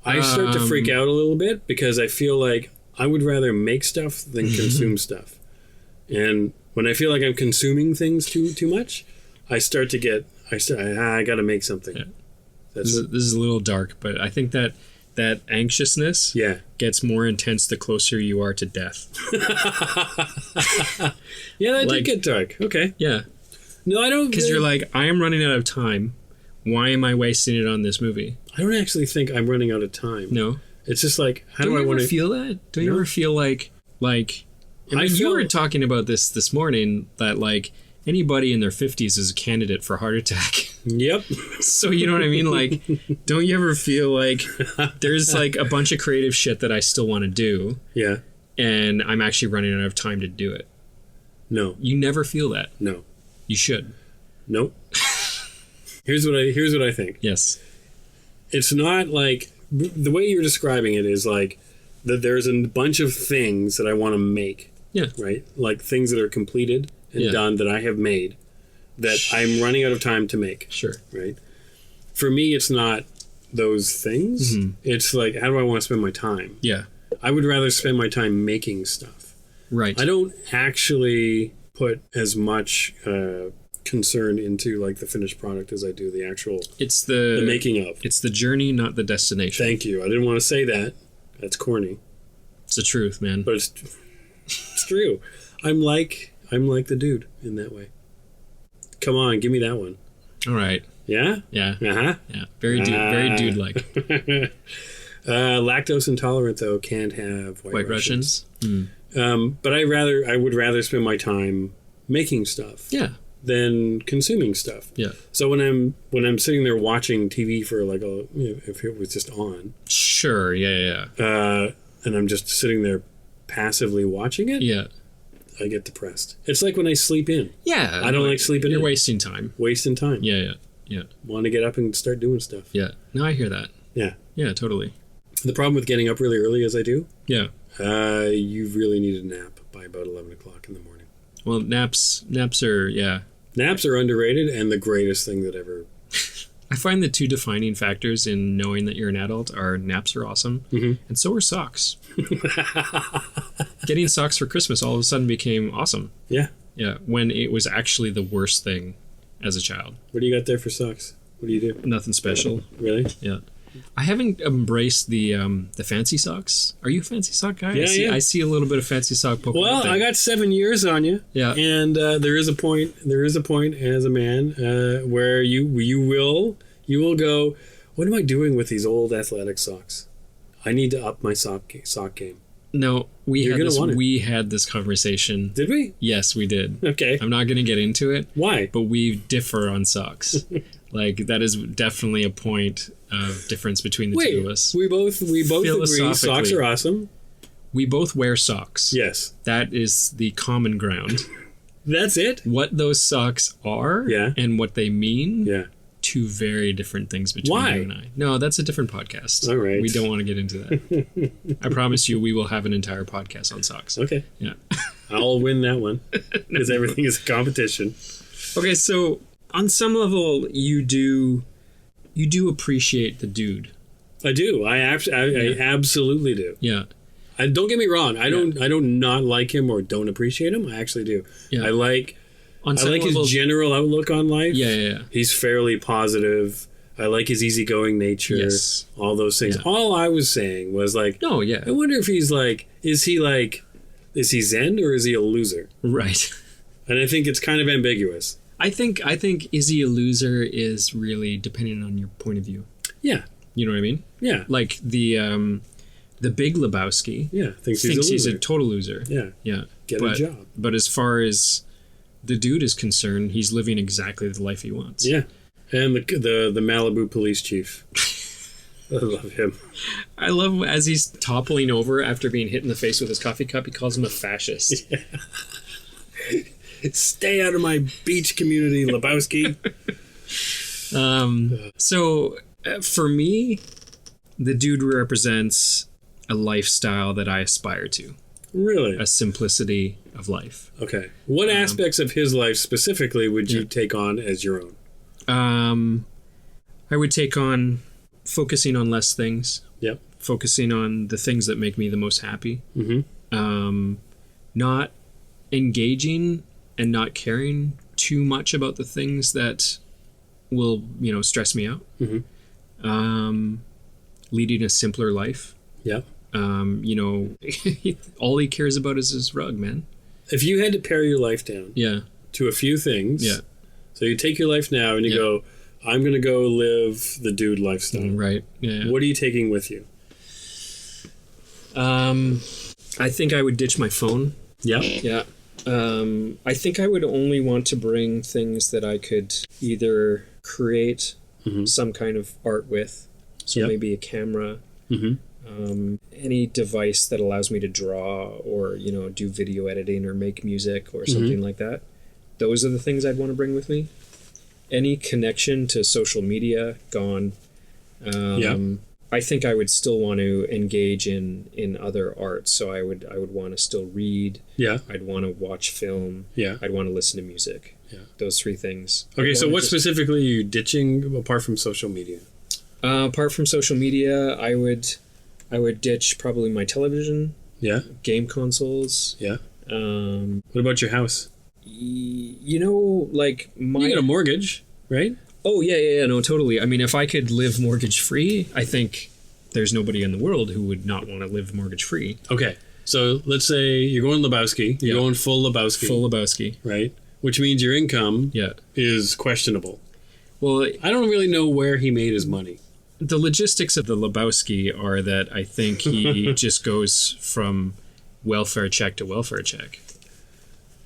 Speaker 1: I start to freak out a little bit because I feel like I would rather make stuff than consume stuff. And when I feel like I'm consuming things too much, I got to make something. Yeah.
Speaker 3: This is a little dark, but I think that anxiousness gets more intense the closer you are to death.
Speaker 1: Yeah, that did get dark. Okay.
Speaker 3: Yeah.
Speaker 1: No, I don't.
Speaker 3: Because you're like, I am running out of time. Why am I wasting it on this movie?
Speaker 1: I don't actually think I'm running out of time.
Speaker 3: No.
Speaker 1: It's just like, how
Speaker 3: do
Speaker 1: I want to
Speaker 3: feel that? Don't you ever feel like you were talking about this morning, that like anybody in their 50s is a candidate for heart attack.
Speaker 1: Yep.
Speaker 3: So you know what I mean? Like, don't you ever feel like there's like a bunch of creative shit that I still want to do? Yeah. And I'm actually running out of time to do it.
Speaker 1: No.
Speaker 3: You never feel that.
Speaker 1: No.
Speaker 3: You should.
Speaker 1: Nope. Here's what I think.
Speaker 3: Yes.
Speaker 1: It's not like the way you're describing it is like that there's a bunch of things that I want to make.
Speaker 3: Yeah.
Speaker 1: Right? Like things that are completed and done that I have made that I'm running out of time to make.
Speaker 3: Sure.
Speaker 1: Right? For me, it's not those things. Mm-hmm. It's like, how do I want to spend my time?
Speaker 3: Yeah.
Speaker 1: I would rather spend my time making stuff.
Speaker 3: Right.
Speaker 1: I don't actually put as much concern into like the finished product as I do the actual the making of.
Speaker 3: It's the journey, not the destination.
Speaker 1: Thank you. I didn't want to say that. That's corny.
Speaker 3: It's the truth, man.
Speaker 1: But it's true. I'm like the dude in that way. Come on, give me that one.
Speaker 3: All right.
Speaker 1: Yeah?
Speaker 3: Yeah.
Speaker 1: Uh-huh.
Speaker 3: Yeah. Very dude-like.
Speaker 1: Lactose intolerant, though, can't have White Russians. But I would rather spend my time making stuff.
Speaker 3: Yeah.
Speaker 1: Than consuming stuff.
Speaker 3: Yeah.
Speaker 1: So when I'm sitting there watching TV for like if it was just on.
Speaker 3: Sure. Yeah.
Speaker 1: And I'm just sitting there passively watching it.
Speaker 3: Yeah.
Speaker 1: I get depressed. It's like when I sleep in.
Speaker 3: Yeah.
Speaker 1: I don't like sleeping in.
Speaker 3: You're wasting time.
Speaker 1: Wasting time.
Speaker 3: Yeah.
Speaker 1: Want to get up and start doing stuff.
Speaker 3: Yeah. No, I hear that.
Speaker 1: Yeah.
Speaker 3: Yeah, totally.
Speaker 1: The problem with getting up really early as I do.
Speaker 3: Yeah.
Speaker 1: You really need a nap by about 11 o'clock in the morning.
Speaker 3: Well, naps are, yeah.
Speaker 1: Naps are underrated and the greatest thing that ever.
Speaker 3: I find the two defining factors in knowing that you're an adult are naps are awesome, and so are socks. Getting socks for Christmas all of a sudden became awesome.
Speaker 1: Yeah.
Speaker 3: Yeah, when it was actually the worst thing as a child.
Speaker 1: What do you got there for socks? What do you do?
Speaker 3: Nothing special.
Speaker 1: Really?
Speaker 3: Yeah. I haven't embraced the fancy socks. Are you a fancy sock guy?
Speaker 1: Yeah,
Speaker 3: I see a little bit of fancy sock poking.
Speaker 1: Well, I got 7 years on you.
Speaker 3: Yeah.
Speaker 1: And there is a point as a man where you will go, what am I doing with these old athletic socks? I need to up my sock game.
Speaker 3: No, we had this conversation.
Speaker 1: Did we?
Speaker 3: Yes, we did.
Speaker 1: Okay.
Speaker 3: I'm not going to get into it.
Speaker 1: Why?
Speaker 3: But we differ on socks. Like, that is definitely a point of difference between the two of us.
Speaker 1: We both agree socks are awesome.
Speaker 3: We both wear socks.
Speaker 1: Yes.
Speaker 3: That is the common ground.
Speaker 1: That's it?
Speaker 3: What those socks are and what they mean two very different things between you and I. No, that's a different podcast.
Speaker 1: All right.
Speaker 3: We don't want to get into that. I promise you we will have an entire podcast on socks.
Speaker 1: Okay.
Speaker 3: Yeah.
Speaker 1: I'll win that one because everything is a competition.
Speaker 3: Okay, so on some level you do appreciate the dude.
Speaker 1: I do. I absolutely do.
Speaker 3: Yeah.
Speaker 1: Don't get me wrong. I don't not like him or don't appreciate him. I actually do. Yeah. I like his general outlook on life.
Speaker 3: Yeah.
Speaker 1: He's fairly positive. I like his easygoing nature.
Speaker 3: Yes.
Speaker 1: All those things. Yeah. All I was saying was like,
Speaker 3: oh yeah.
Speaker 1: I wonder if he's like, is he Zen or is he a loser?
Speaker 3: Right.
Speaker 1: And I think it's kind of ambiguous.
Speaker 3: I think is he a loser is really depending on your point of view.
Speaker 1: Yeah.
Speaker 3: You know what I mean?
Speaker 1: Yeah.
Speaker 3: Like the Big Lebowski.
Speaker 1: Yeah. Thinks he's a
Speaker 3: total loser.
Speaker 1: Yeah.
Speaker 3: Yeah.
Speaker 1: Get a job.
Speaker 3: But as far as the dude is concerned, he's living exactly the life he wants.
Speaker 1: Yeah. And the Malibu police chief. I love him.
Speaker 3: I love as he's toppling over after being hit in the face with his coffee cup, he calls him a fascist.
Speaker 1: Yeah. Stay out of my beach community, Lebowski.
Speaker 3: So for me, the dude represents a lifestyle that I aspire to.
Speaker 1: Really?
Speaker 3: A simplicity of life.
Speaker 1: Okay. What aspects of his life specifically would you take on as your own?
Speaker 3: I would take on focusing on less things.
Speaker 1: Yep.
Speaker 3: Focusing on the things that make me the most happy.
Speaker 1: Mm-hmm.
Speaker 3: Not engaging and not caring too much about the things that will, stress me out.
Speaker 1: Mm-hmm.
Speaker 3: Leading a simpler life.
Speaker 1: Yep.
Speaker 3: All he cares about is his rug, man.
Speaker 1: If you had to pare your life down to a few things, so you take your life now and you go, I'm going to go live the dude lifestyle.
Speaker 3: Right. Yeah.
Speaker 1: What are you taking with you?
Speaker 3: I think I would ditch my phone.
Speaker 1: Yeah.
Speaker 3: Yeah. I think I would only want to bring things that I could either create some kind of art with. So maybe a camera, any device that allows me to draw or, do video editing or make music or something like that. Those are the things I'd want to bring with me. Any connection to social media, gone. I think I would still want to engage in other art. So I would want to still read. Yeah. I'd want to watch film. Yeah. I'd want to listen to music. Yeah. Those three things.
Speaker 1: Okay, so what specifically are you ditching apart from social media?
Speaker 3: Apart from social media, I would ditch probably my television. Yeah. Game consoles.
Speaker 1: Yeah. What about your house?
Speaker 3: You
Speaker 1: got a mortgage, right?
Speaker 3: Oh, yeah, no, totally. I mean, if I could live mortgage-free, I think there's nobody in the world who would not want to live mortgage-free.
Speaker 1: Okay, so let's say you're going Lebowski. You're going full Lebowski.
Speaker 3: Full Lebowski.
Speaker 1: Right? Which means your income is questionable.
Speaker 3: Well,
Speaker 1: I don't really know where he made his money.
Speaker 3: The logistics of the Lebowski are that I think he just goes from welfare check to welfare check.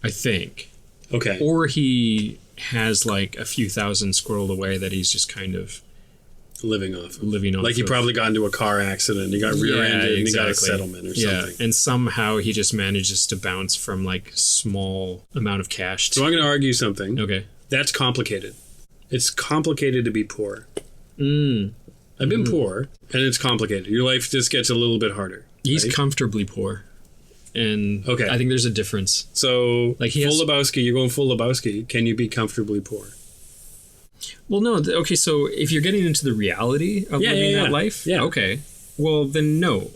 Speaker 3: I think.
Speaker 1: Okay.
Speaker 3: Or he has like a few thousand squirreled away that he's just kind of
Speaker 1: living off.
Speaker 3: Like
Speaker 1: he probably got into a car accident, he got rear-ended, and he got a settlement or something.
Speaker 3: And somehow he just manages to bounce from like small amount of cash.
Speaker 1: So I'm going to argue something.
Speaker 3: Okay.
Speaker 1: That's complicated. It's complicated to be poor. I've been poor, and it's complicated. Your life just gets a little bit harder.
Speaker 3: He's comfortably poor. And I think there's a difference.
Speaker 1: So, like Lebowski, you're going full Lebowski. Can you be comfortably poor?
Speaker 3: Well, no. Okay, so if you're getting into the reality of living that life, okay. Well, then no.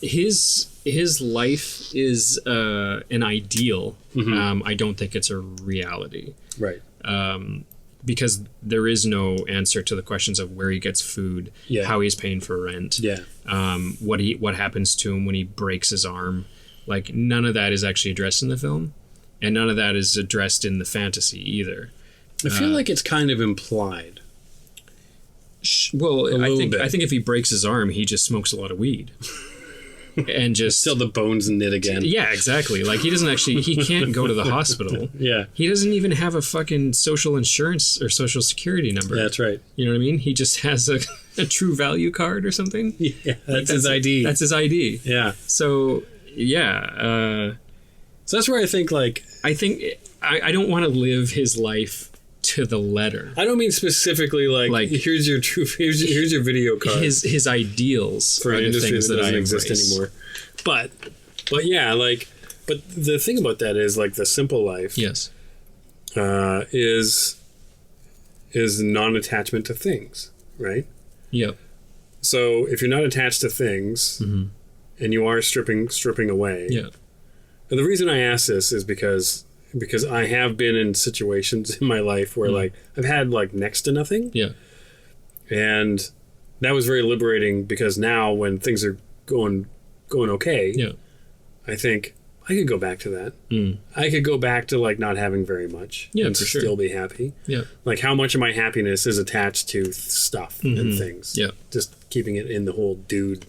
Speaker 3: His life is an ideal. I don't think it's a reality.
Speaker 1: Right.
Speaker 3: Because there is no answer to the questions of where he gets food, how he's paying for rent, what happens to him when he breaks his arm. Like, none of that is actually addressed in the film, and none of that is addressed in the fantasy either.
Speaker 1: I feel like it's kind of implied.
Speaker 3: Well, I think if he breaks his arm, he just smokes a lot of weed. And just
Speaker 1: still the bones knit again.
Speaker 3: Yeah, exactly. Like, he can't go to the hospital. He doesn't even have a fucking social insurance or social security number.
Speaker 1: Yeah, that's right.
Speaker 3: You know what I mean? He just has a true value card or something.
Speaker 1: Yeah, that's his ID.
Speaker 3: That's his ID.
Speaker 1: Yeah.
Speaker 3: So,
Speaker 1: so that's where I think, like...
Speaker 3: I don't want to live his life to the letter.
Speaker 1: I don't mean specifically like here's your video card.
Speaker 3: His ideals
Speaker 1: for an industry that doesn't exist anymore. But yeah, like, but the thing about that is like the simple life.
Speaker 3: Yes.
Speaker 1: Is non-attachment to things, right?
Speaker 3: Yep.
Speaker 1: So if you're not attached to things, and you are stripping away.
Speaker 3: Yeah.
Speaker 1: And the reason I ask this is because I have been in situations in my life where like I've had like next to nothing.
Speaker 3: Yeah.
Speaker 1: And that was very liberating because now when things are going okay,
Speaker 3: yeah,
Speaker 1: I think I could go back to that. I could go back to like not having very much and still be happy.
Speaker 3: Yeah.
Speaker 1: Like how much of my happiness is attached to stuff and things.
Speaker 3: Yeah.
Speaker 1: Just keeping it in the whole dude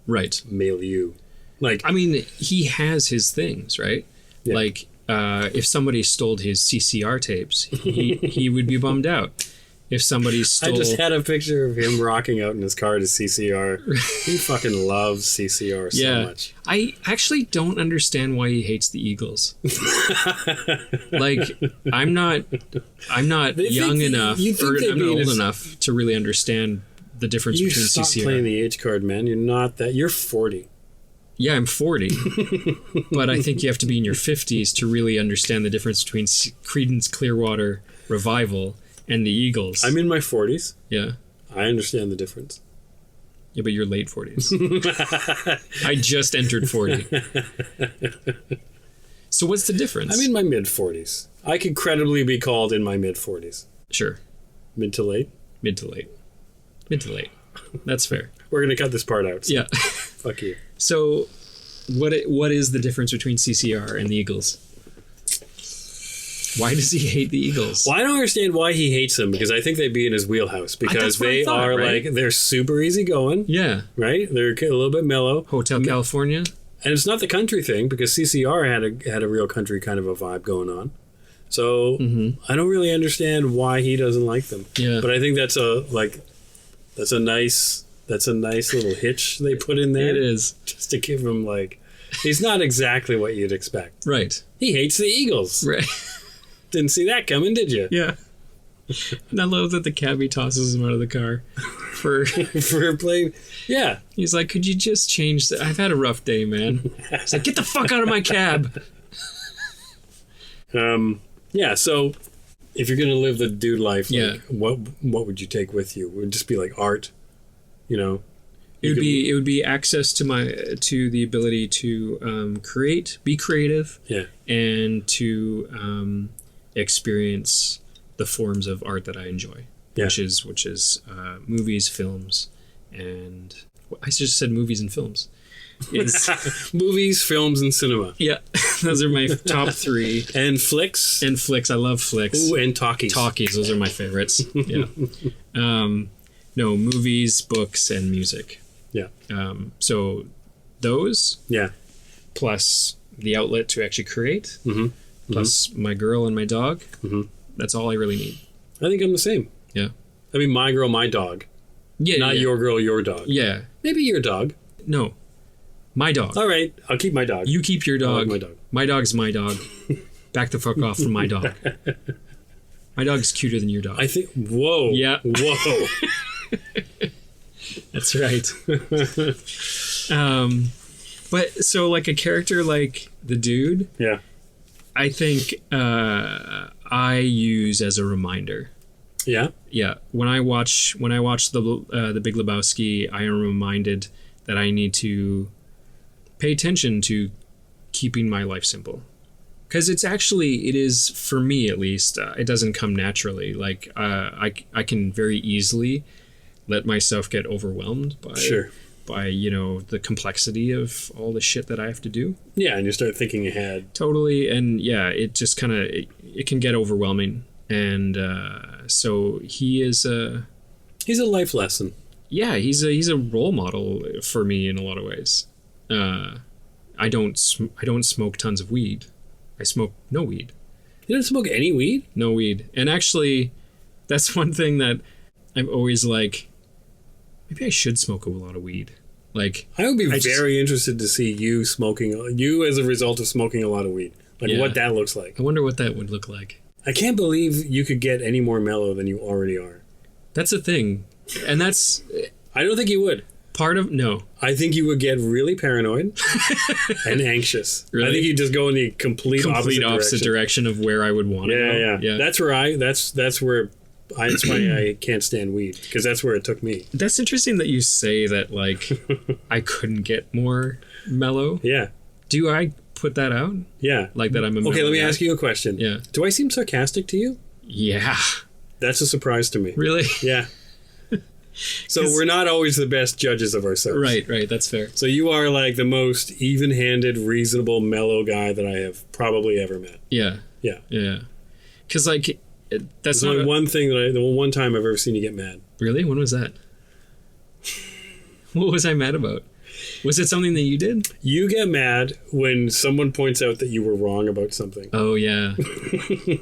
Speaker 1: milieu. Like,
Speaker 3: I mean, he has his things, right? Yeah. Like, if somebody stole his CCR tapes, he would be bummed out. If somebody stole...
Speaker 1: I just had a picture of him rocking out in his car to CCR. He fucking loves CCR so much.
Speaker 3: I actually don't understand why he hates the Eagles. Like, I'm not young enough, or I'm not old enough to really understand the difference between CCR.
Speaker 1: You stop playing the age card, man. You're not that... You're 40.
Speaker 3: Yeah, I'm 40. But I think you have to be in your 50s to really understand the difference between Creedence Clearwater Revival and the Eagles.
Speaker 1: I'm in my 40s.
Speaker 3: Yeah.
Speaker 1: I understand the difference.
Speaker 3: Yeah, but you're late 40s. I just entered 40. So what's the difference?
Speaker 1: I'm in my mid 40s. I could credibly be called in my mid 40s.
Speaker 3: Sure.
Speaker 1: Mid to late?
Speaker 3: Mid to late. Mid to late. That's fair.
Speaker 1: We're going to cut this part out. So
Speaker 3: yeah.
Speaker 1: Fuck you.
Speaker 3: So what is the difference between CCR and the Eagles? Why does he hate the Eagles?
Speaker 1: Well, I don't understand why he hates them, because I think they'd be in his wheelhouse, because they are right? Like, they're super easygoing.
Speaker 3: Yeah.
Speaker 1: Right? They're a little bit mellow.
Speaker 3: Hotel California.
Speaker 1: And it's not the country thing, because CCR had a real country kind of a vibe going on. So I don't really understand why he doesn't like them.
Speaker 3: Yeah.
Speaker 1: But I think that's a nice little hitch they put in there.
Speaker 3: It is.
Speaker 1: Just to give him like, he's not exactly what you'd expect.
Speaker 3: Right.
Speaker 1: He hates the Eagles.
Speaker 3: Right.
Speaker 1: Didn't see that coming, did you?
Speaker 3: Yeah. And I love that the cabbie tosses him out of the car for
Speaker 1: playing. Yeah.
Speaker 3: He's like, could you just change that? I've had a rough day, man. He's like, get the fuck out of my cab.
Speaker 1: Yeah, so if you're going to live the dude life, like, what would you take with you? It would just be like art, you know?
Speaker 3: It would be access to the ability to create, be creative, and to experience the forms of art that I enjoy, which is movies, films, and I just said movies and films. It's
Speaker 1: movies, films, and cinema.
Speaker 3: Yeah, those are my top three.
Speaker 1: And flicks.
Speaker 3: And flicks. I love flicks.
Speaker 1: Ooh, and talkies.
Speaker 3: Talkies. Those are my favorites. Yeah. No, movies, books, and music.
Speaker 1: Yeah.
Speaker 3: So those.
Speaker 1: Yeah.
Speaker 3: Plus the outlet to actually create. Plus my girl and my dog. That's all I really need.
Speaker 1: I think I'm the same.
Speaker 3: Yeah.
Speaker 1: I mean, my girl, my dog.
Speaker 3: Yeah.
Speaker 1: Not your girl, your dog.
Speaker 3: Yeah.
Speaker 1: Maybe your dog.
Speaker 3: No. My dog.
Speaker 1: All right. I'll keep my dog.
Speaker 3: You keep your dog.
Speaker 1: Like my dog.
Speaker 3: My dog's my dog. Back the fuck off from my dog. My dog's cuter than your dog.
Speaker 1: I think... Whoa.
Speaker 3: Yeah.
Speaker 1: Whoa.
Speaker 3: That's right. But so like a character like the dude...
Speaker 1: Yeah.
Speaker 3: I think I use as a reminder.
Speaker 1: Yeah?
Speaker 3: Yeah. When I watch the Big Lebowski, I am reminded that I need to pay attention to keeping my life simple. Because it is, for me at least, it doesn't come naturally. Like, I can very easily let myself get overwhelmed by the complexity of all the shit that I have to do.
Speaker 1: Yeah, and you start thinking ahead.
Speaker 3: Totally, and yeah, it just kind of, it can get overwhelming. And so he's a
Speaker 1: life lesson.
Speaker 3: Yeah, he's a role model for me in a lot of ways. I don't smoke tons of weed. I smoke no weed.
Speaker 1: You don't smoke any weed?
Speaker 3: No weed. And actually, that's one thing that I'm always like, maybe I should smoke a lot of weed. Like,
Speaker 1: I would be very interested to see you smoking, you as a result of smoking a lot of weed. Like, what that looks like.
Speaker 3: I wonder what that would look like.
Speaker 1: I can't believe you could get any more mellow than you already are.
Speaker 3: That's the thing. And that's...
Speaker 1: I don't think you would.
Speaker 3: No.
Speaker 1: I think you would get really paranoid and anxious.
Speaker 3: Really?
Speaker 1: I think you just go in the complete opposite
Speaker 3: direction of where I would want to go.
Speaker 1: Yeah. That's why I can't stand weed, because that's where it took me.
Speaker 3: That's interesting that you say that, like, I couldn't get more mellow.
Speaker 1: Yeah.
Speaker 3: Do I put that out?
Speaker 1: Yeah.
Speaker 3: Like that I'm a mellow
Speaker 1: Okay, let me
Speaker 3: guy?
Speaker 1: ask you a question.
Speaker 3: Yeah.
Speaker 1: Do I seem sarcastic to you?
Speaker 3: Yeah.
Speaker 1: That's a surprise to me.
Speaker 3: Really?
Speaker 1: Yeah. So we're not always the best judges of ourselves.
Speaker 3: Right. That's fair.
Speaker 1: So you are like the most even-handed, reasonable, mellow guy that I have probably ever met.
Speaker 3: Yeah. Because, like, that's
Speaker 1: not one thing the one time I've ever seen you get mad.
Speaker 3: Really? When was that? What was I mad about? Was it something that you did?
Speaker 1: You get mad when someone points out that you were wrong about something.
Speaker 3: Oh, yeah.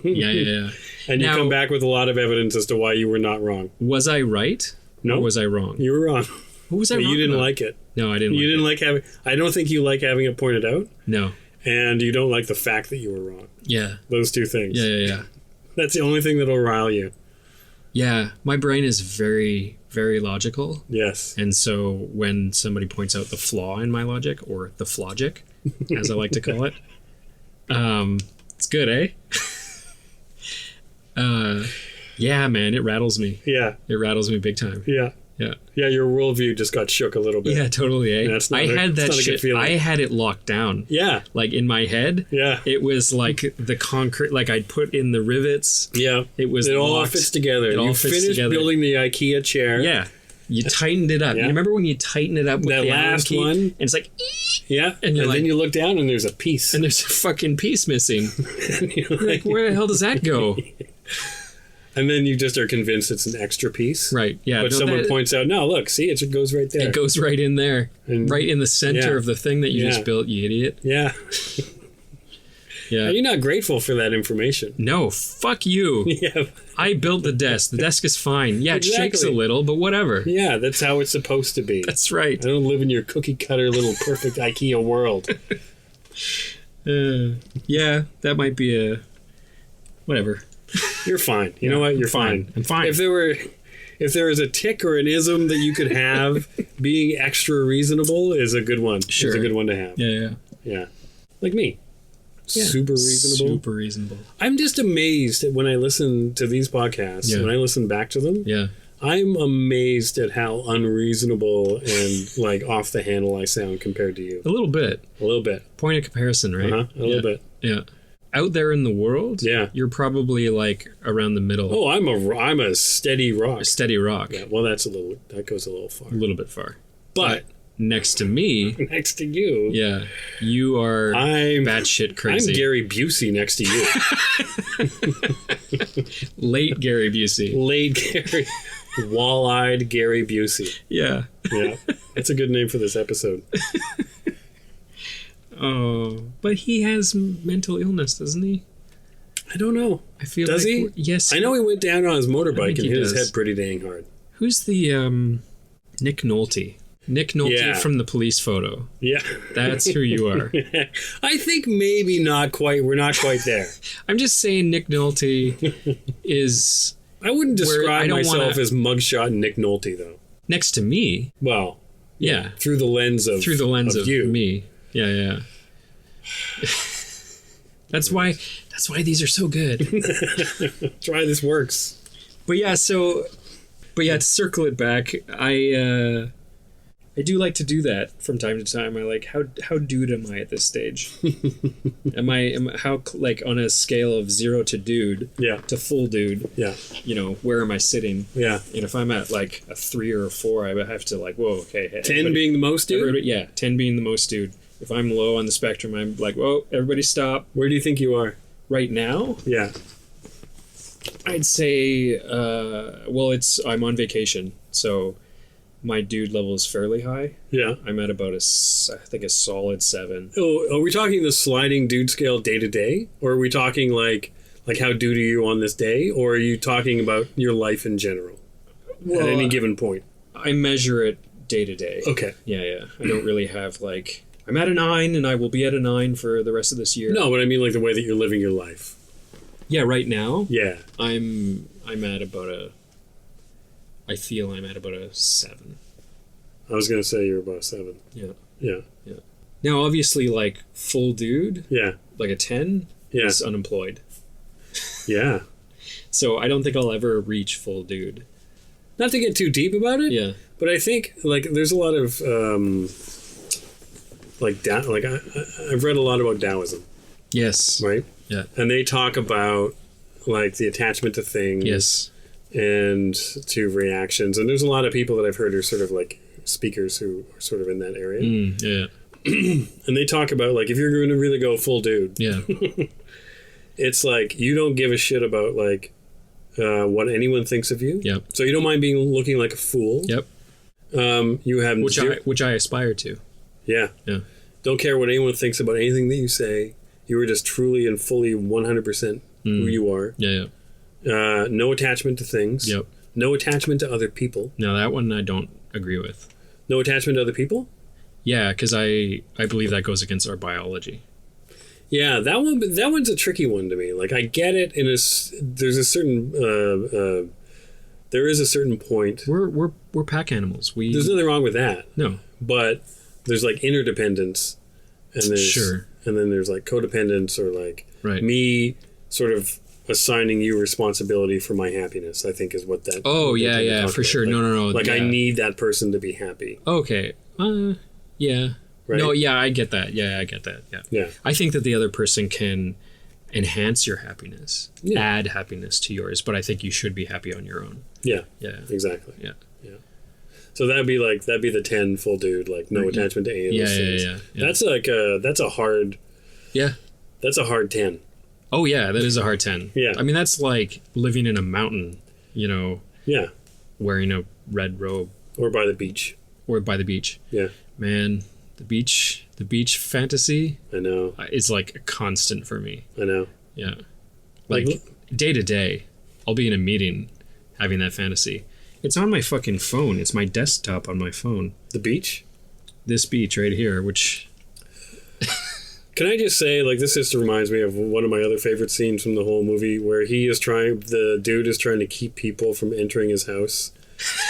Speaker 3: Yeah.
Speaker 1: And you come back with a lot of evidence as to why you were not wrong.
Speaker 3: Was I right?
Speaker 1: No.
Speaker 3: Or was I wrong?
Speaker 1: You were wrong.
Speaker 3: What was I wrong
Speaker 1: You didn't
Speaker 3: about?
Speaker 1: like it.
Speaker 3: No, I didn't
Speaker 1: You didn't like having... I don't think you like having it pointed out.
Speaker 3: No.
Speaker 1: And you don't like the fact that you were wrong.
Speaker 3: Yeah.
Speaker 1: Those two things.
Speaker 3: Yeah.
Speaker 1: That's the only thing that'll rile you.
Speaker 3: Yeah. My brain is very, very logical.
Speaker 1: Yes.
Speaker 3: And so when somebody points out the flaw in my logic, or the flogic, as I like to call it, it's good, eh? Yeah, man, it rattles me.
Speaker 1: Yeah.
Speaker 3: It rattles me big time.
Speaker 1: Yeah. Yeah, your worldvieat just got shook a little bit.
Speaker 3: Yeah, totally, eh? I had that shit. I had it locked down.
Speaker 1: Yeah.
Speaker 3: Like in my head.
Speaker 1: Yeah.
Speaker 3: It was like the concrete, like I'd put in the rivets.
Speaker 1: Yeah.
Speaker 3: It was
Speaker 1: It all
Speaker 3: locked.
Speaker 1: fits together.
Speaker 3: It all
Speaker 1: you
Speaker 3: fits
Speaker 1: finished
Speaker 3: together.
Speaker 1: building the IKEA chair.
Speaker 3: Yeah. You tightened it up.
Speaker 1: Yeah.
Speaker 3: You remember when you tighten it up with
Speaker 1: That
Speaker 3: the Allen
Speaker 1: last
Speaker 3: key?
Speaker 1: one?
Speaker 3: And it's like,
Speaker 1: Yeah.
Speaker 3: And you're like-
Speaker 1: then you look down and there's a piece.
Speaker 3: and there's a fucking piece missing.
Speaker 1: And you're
Speaker 3: You're like, where the hell does that go?
Speaker 1: And then you just are convinced it's an extra piece.
Speaker 3: Right. Yeah.
Speaker 1: But
Speaker 3: no,
Speaker 1: someone
Speaker 3: that-
Speaker 1: points out, no, look, see, it goes right there.
Speaker 3: It goes right in there,
Speaker 1: And-
Speaker 3: right in the center
Speaker 1: yeah.
Speaker 3: of the thing that you
Speaker 1: Yeah.
Speaker 3: just built, you idiot.
Speaker 1: Yeah.
Speaker 3: Yeah.
Speaker 1: You're not grateful for that information.
Speaker 3: No, fuck you.
Speaker 1: Yeah.
Speaker 3: I built the desk. The desk is fine. Yeah, it shakes a
Speaker 1: Exactly.
Speaker 3: little, but whatever.
Speaker 1: Yeah, that's how it's supposed to be.
Speaker 3: That's right.
Speaker 1: I don't live in your cookie cutter little perfect IKEA world.
Speaker 3: Yeah, that might be a... Whatever.
Speaker 1: You're fine. You know what? You're fine.
Speaker 3: I'm fine.
Speaker 1: If there was a tick or an ism that you could have, being extra reasonable is a good one.
Speaker 3: Sure.
Speaker 1: It's a good one to have.
Speaker 3: Yeah.
Speaker 1: Like me.
Speaker 3: Yeah.
Speaker 1: Super reasonable.
Speaker 3: Super reasonable.
Speaker 1: I'm just amazed at when I listen to these podcasts,
Speaker 3: Yeah.
Speaker 1: when I listen back to them,
Speaker 3: Yeah.
Speaker 1: I'm amazed at how unreasonable and like off the handle I sound compared to you.
Speaker 3: A little bit.
Speaker 1: A little bit.
Speaker 3: Point of comparison, right?
Speaker 1: A little bit.
Speaker 3: Yeah. Out there in the world,
Speaker 1: Yeah.
Speaker 3: you're probably like around the middle.
Speaker 1: Oh, I'm a steady rock.
Speaker 3: A steady rock.
Speaker 1: Yeah, well, that goes a little far.
Speaker 3: A little bit far.
Speaker 1: But
Speaker 3: next to me,
Speaker 1: next to you,
Speaker 3: yeah, you are batshit crazy.
Speaker 1: I'm Gary Busey next to you.
Speaker 3: Late Gary Busey.
Speaker 1: Late Gary, wall-eyed Gary Busey.
Speaker 3: Yeah.
Speaker 1: Yeah, that's a good name for this episode.
Speaker 3: Oh, but he has mental illness, doesn't he?
Speaker 1: I don't know.
Speaker 3: I feel
Speaker 1: Does
Speaker 3: like
Speaker 1: he?
Speaker 3: Yes.
Speaker 1: I know he went down on his motorbike and
Speaker 3: he
Speaker 1: hit his
Speaker 3: does.
Speaker 1: head pretty dang hard.
Speaker 3: Who's the Nick Nolte? Nick Nolte
Speaker 1: Yeah.
Speaker 3: from the police photo.
Speaker 1: Yeah,
Speaker 3: That's who you are.
Speaker 1: I think maybe not quite. We're not quite there.
Speaker 3: I'm just saying Nick Nolte is
Speaker 1: I wouldn't
Speaker 3: I
Speaker 1: describe
Speaker 3: don't
Speaker 1: myself
Speaker 3: wanna-
Speaker 1: as mugshot Nick Nolte, though.
Speaker 3: next to me.
Speaker 1: Well,
Speaker 3: Yeah.
Speaker 1: through the lens of you.
Speaker 3: Me. Yeah. That's why these are so good.
Speaker 1: Try this works.
Speaker 3: But yeah, to circle it back, I do like to do that from time to time. I like how dude am I at this stage? am I how like on a scale of 0 to dude, to full dude?
Speaker 1: Yeah.
Speaker 3: You know, where am I sitting?
Speaker 1: Yeah.
Speaker 3: And if I'm at like a 3 or a 4, I have to like, whoa, okay.
Speaker 1: 10 being the most dude?
Speaker 3: Yeah, 10 being the most dude. If I'm low on the spectrum, I'm like, whoa, everybody stop.
Speaker 1: Where do you think you are?
Speaker 3: Right now?
Speaker 1: Yeah.
Speaker 3: I'd say, I'm on vacation, so my dude level is fairly high.
Speaker 1: Yeah.
Speaker 3: I'm at about a solid 7.
Speaker 1: Oh, are we talking the sliding dude scale day to day? Or are we talking like how dude are you on this day? Or are you talking about your life in general?
Speaker 3: Well,
Speaker 1: at any given point?
Speaker 3: I measure it day to day.
Speaker 1: Okay.
Speaker 3: Yeah. I don't really have like, I'm at a 9 and I will be at a 9 for the rest of this year.
Speaker 1: No, but I mean like the way that you're living your life.
Speaker 3: Yeah, right now.
Speaker 1: Yeah,
Speaker 3: I'm at about a. I feel I'm at about a 7.
Speaker 1: I was gonna say you're about a 7.
Speaker 3: Yeah.
Speaker 1: Yeah.
Speaker 3: Yeah. Now, obviously, like full dude.
Speaker 1: Yeah.
Speaker 3: Like a 10.
Speaker 1: Yeah.
Speaker 3: Is unemployed.
Speaker 1: Yeah.
Speaker 3: So I don't think I'll ever reach full dude.
Speaker 1: Not to get too deep about it.
Speaker 3: Yeah.
Speaker 1: But I think like there's a lot of I've read a lot about Taoism.
Speaker 3: Yes.
Speaker 1: Right.
Speaker 3: Yeah.
Speaker 1: And they talk about like the attachment to things.
Speaker 3: Yes.
Speaker 1: And to reactions, and there's a lot of people that I've heard are sort of like speakers who are sort of in that area.
Speaker 3: Yeah.
Speaker 1: And they talk about like if you're going to really go full dude,
Speaker 3: yeah,
Speaker 1: it's like you don't give a shit about like what anyone thinks of you.
Speaker 3: Yep.
Speaker 1: So you don't mind looking like a fool.
Speaker 3: Yep.
Speaker 1: You have
Speaker 3: which I aspire to.
Speaker 1: Yeah.
Speaker 3: Yeah.
Speaker 1: Don't care what anyone thinks about anything that you say. You are just truly and fully 100% who you are.
Speaker 3: Yeah.
Speaker 1: No attachment to things.
Speaker 3: Yep.
Speaker 1: No attachment to other people.
Speaker 3: No, that one I don't agree with.
Speaker 1: No attachment to other people?
Speaker 3: Yeah, because I believe that goes against our biology.
Speaker 1: Yeah, that one's a tricky one to me. Like I get it there is a certain point.
Speaker 3: We're pack animals.
Speaker 1: There's nothing wrong with that.
Speaker 3: No.
Speaker 1: But there's like interdependence and then there's like codependence or like me sort of assigning you responsibility for my happiness, I think is what that.
Speaker 3: Oh, yeah, for sure.
Speaker 1: Like,
Speaker 3: no.
Speaker 1: Like I need that person to be happy.
Speaker 3: Okay. Yeah.
Speaker 1: Right?
Speaker 3: No, yeah, I get that. Yeah, I get that. Yeah.
Speaker 1: Yeah.
Speaker 3: I think that the other person can enhance your happiness, add happiness to yours, but I think you should be happy on your own.
Speaker 1: Yeah.
Speaker 3: Yeah.
Speaker 1: Exactly.
Speaker 3: Yeah.
Speaker 1: Yeah. So that'd be the 10 full dude, like no attachment to any of those things.
Speaker 3: Yeah.
Speaker 1: That's like that's a hard.
Speaker 3: Yeah.
Speaker 1: That's a hard 10.
Speaker 3: Oh yeah, that is a hard 10.
Speaker 1: Yeah.
Speaker 3: I mean, that's like living in a mountain,
Speaker 1: Yeah.
Speaker 3: wearing a red robe.
Speaker 1: Or by the beach.
Speaker 3: Yeah. Man, the beach fantasy.
Speaker 1: I know.
Speaker 3: Is like a constant for me.
Speaker 1: I know.
Speaker 3: Yeah. Like day to day, I'll be in a meeting having that fantasy. It's on my fucking phone. It's my desktop on my phone.
Speaker 1: The beach?
Speaker 3: This beach right here, which...
Speaker 1: Can I just say, like, this just reminds me of one of my other favorite scenes from the whole movie where the dude is trying to keep people from entering his house